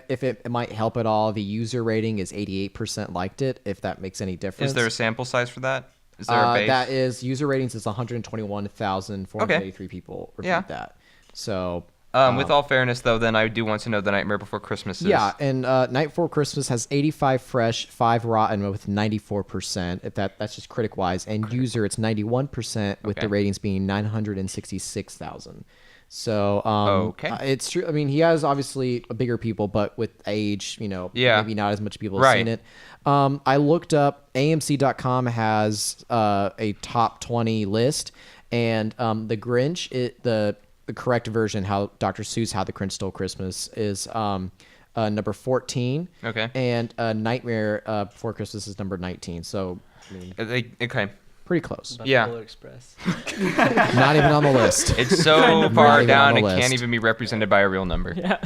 If it might help at all, the user rating is 88% liked it. If that makes any difference. Is there a sample size for that? Is there a base? That is user ratings is 121,483 people reviewed that. So. With all fairness, though, then I do want to know The Nightmare Before Christmas is. Yeah, and Night Before Christmas has 85 fresh, 5 rotten with 94%. If that's just critic wise, and user it's 91% with the ratings being 966,000. So Okay. it's true. I mean, he has obviously a bigger people, but with age, Yeah. maybe not as much people have Right. seen it. I looked up. AMC.com has a top 20 list, and The Grinch, the correct version, how Dr. Seuss, How the Grinch Stole Christmas, is number 14. Okay. And Nightmare Before Christmas is number 19. So I mean, Okay. pretty close. Yeah. Polar Express. Not even on the list. It's so Not far even on down the it list. can't even be represented by a real number. Yeah.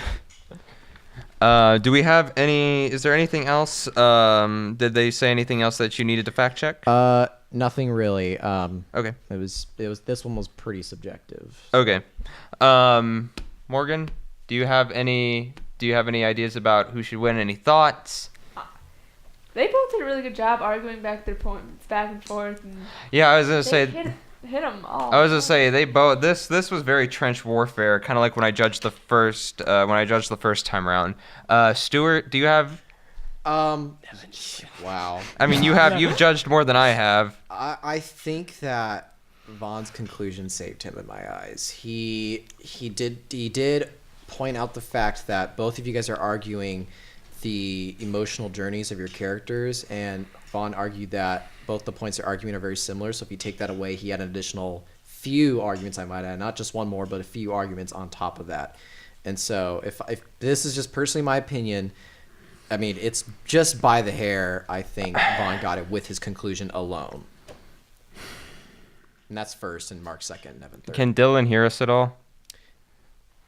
Do we have any? Is there anything else? Did they say anything else that you needed to fact check? Nothing really. Okay. It was. This one was pretty subjective. Okay. Morgan, do you have any ideas about who should win? Any thoughts? They both did a really good job arguing back their points back and forth. And Yeah, I was gonna they say. hit them all. I was gonna say they both. This was very trench warfare, kind of like when I judged the first time around. Stuart, do you have? Wow. I mean, you've judged more than I have. I think that Vaughn's conclusion saved him in my eyes. He did point out the fact that both of you guys are arguing the emotional journeys of your characters, and Vaughn argued that both the points they're arguing are very similar. So if you take that away, he had an additional few arguments, I might add, not just one more, but a few arguments on top of that. And so if this is just personally my opinion, I mean, it's just by the hair, I think Vaughn got it with his conclusion alone. And that's first, and Mark second, Nevin third. Can Dylan hear us at all?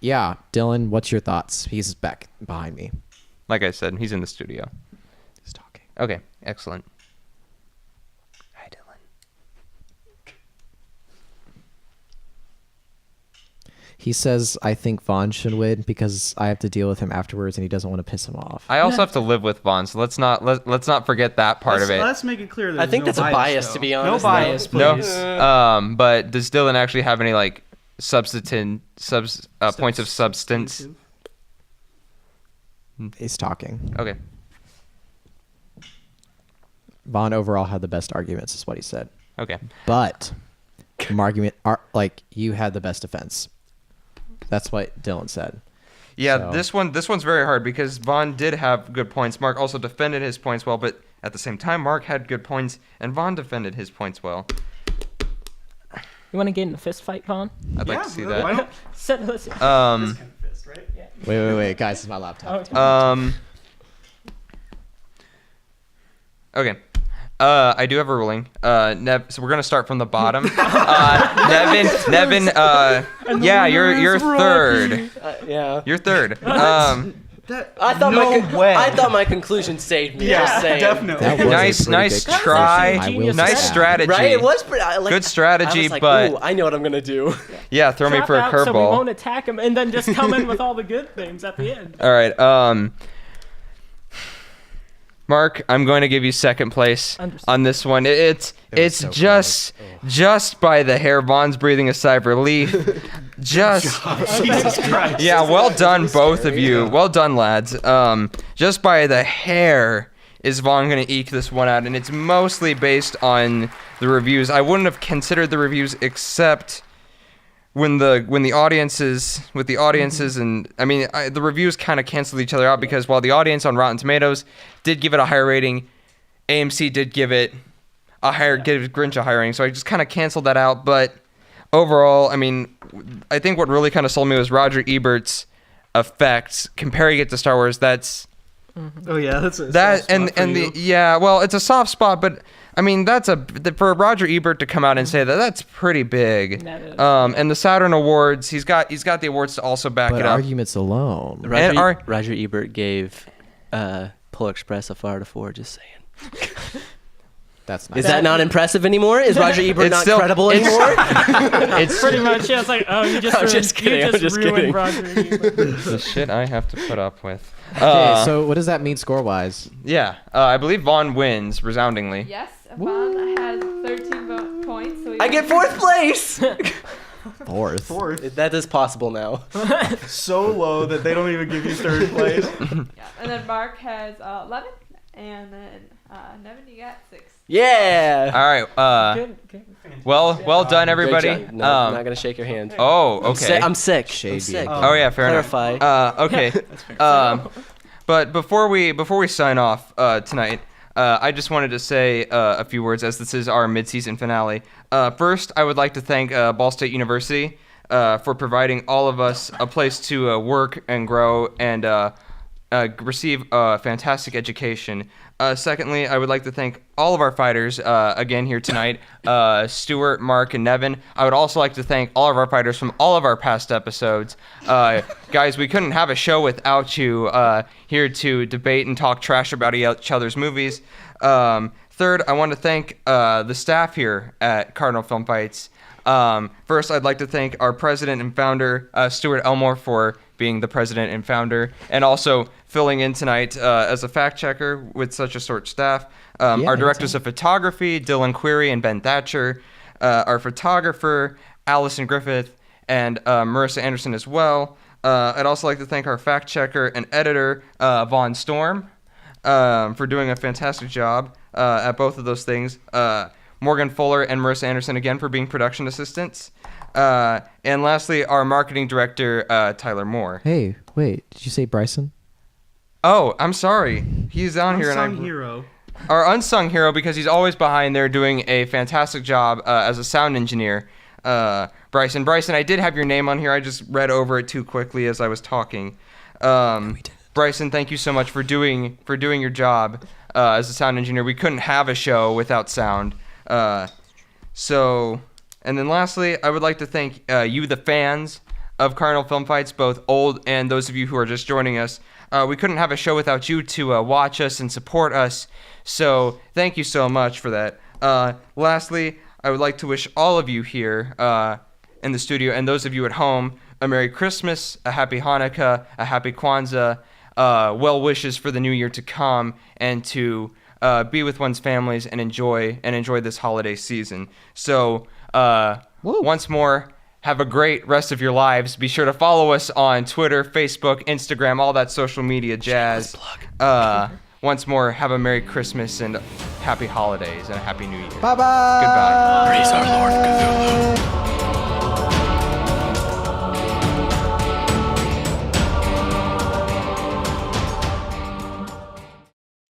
Yeah, Dylan, what's your thoughts? He's back behind me. Like I said, he's in the studio. He's talking. Okay, excellent. Hi, Dylan. He says, I think Vaughn should win because I have to deal with him afterwards and he doesn't want to piss him off. I also have to live with Vaughn, so let's not forget that part of it. Let's make it clear. I think no that's a bias, though. to be No honest. bias, No. please. But does Dylan actually have any like points of substance? He's talking. Okay. Vaughn overall had the best arguments, is what he said. Okay. But you had the best defense. That's what Dylan said. Yeah, So- this one's very hard because Vaughn did have good points. Mark also defended his points well, but at the same time, Mark had good points and Vaughn defended his points well. You want to get in a fist fight, Vaughn? I'd like to see that. Why don't Let's fist, right? Wait, guys, this is my laptop. Okay. I do have a ruling. So we're gonna start from the bottom. Nevin. Yeah, you're third. Yeah. You're third. I thought my conclusion saved me. Yeah, just saying. definitely. That was a Nice pretty nice big try. I will Nice say that. strategy. Right? It was pretty. Good strategy, I was like, but ooh, I know what I'm gonna do. yeah, throw me Drop for a out so we curveball. won't attack him, and then just come in with all the good things at the end. All right. Mark, I'm going to give you second place on this one. It's so just by the hair. Vaughn's breathing a sigh of relief. Just Jesus Christ. yeah, well done, both of you. Well done, lads. Just by the hair is Vaughn going to eke this one out, and it's mostly based on the reviews. I wouldn't have considered the reviews except when the audiences and I mean the reviews kind of canceled each other out because while the audience on Rotten Tomatoes did give it a higher rating, AMC did give Grinch a higher rating, so I just kind of canceled that out. But overall, I mean, I think what really kind of sold me was Roger Ebert's effects. Comparing it to Star Wars, that's Oh yeah, that's a that soft spot for you. well, it's a soft spot, but I mean for Roger Ebert to come out and say that's pretty big. That is. And the Saturn Awards, he's got the awards to also back But it up. arguments alone. Roger Ebert gave Polar Express a 4 out of 4. Just saying. That's nice. Is that not impressive anymore? Is Roger Ebert It's not still- credible anymore? It's Pretty much, yeah. It's like, oh, you just I'm ruined, just kidding, you I'm just just ruined kidding. Roger Ebert. the shit I have to put up with. Okay, so what does that mean score-wise? Yeah, I believe Vaughn wins resoundingly. Yes, Vaughn has 13 points. So he I get 4th place. Fourth. That is possible now. So low that they don't even give you third place. Yeah. And then Mark has 11, and then Nevin, you got 6. Yeah. All right. Good. Well done, everybody. Great job. No, I'm not gonna shake your hand. Oh, okay. I'm sick. Shady. I'm sick. Oh yeah, fair Clarify. enough. Okay. But before we sign off tonight, I just wanted to say a few words as this is our mid-season finale. First, I would like to thank Ball State University for providing all of us a place to work and grow and receive a fantastic education. Secondly, I would like to thank all of our fighters again here tonight, Stuart, Mark, and Nevin. I would also like to thank all of our fighters from all of our past episodes. Guys, we couldn't have a show without you here to debate and talk trash about each other's movies. Third, I want to thank the staff here at Cardinal Film Fights. First, I'd like to thank our president and founder, Stuart Elmore, for being the president and founder, and also filling in tonight as a fact checker with such a short staff. Our directors of photography, Dylan Query and Ben Thatcher, our photographer, Allison Griffith, and Marissa Anderson as well. I'd also like to thank our fact checker and editor, Vaughn Storm, for doing a fantastic job at both of those things. Morgan Fuller and Marissa Anderson again for being production assistants. And lastly, our marketing director, Tyler Moore. Hey, wait, did you say Bryson? Oh, I'm sorry. He's on here. Unsung hero. Our unsung hero, because he's always behind there doing a fantastic job as a sound engineer. Bryson, I did have your name on here. I just read over it too quickly as I was talking. Bryson, thank you so much for doing your job as a sound engineer. We couldn't have a show without sound. And then lastly, I would like to thank you, the fans of Cardinal Film Fights, both old and those of you who are just joining us. We couldn't have a show without you to watch us and support us. So thank you so much for that. Lastly, I would like to wish all of you here in the studio and those of you at home a Merry Christmas, a Happy Hanukkah, a Happy Kwanzaa, well wishes for the new year to come, and to be with one's families and enjoy this holiday season. So once more, have a great rest of your lives. Be sure to follow us on Twitter, Facebook, Instagram, all that social media jazz. Once more, have a Merry Christmas and Happy Holidays and a Happy New Year. Bye-bye. Goodbye. Praise our Lord.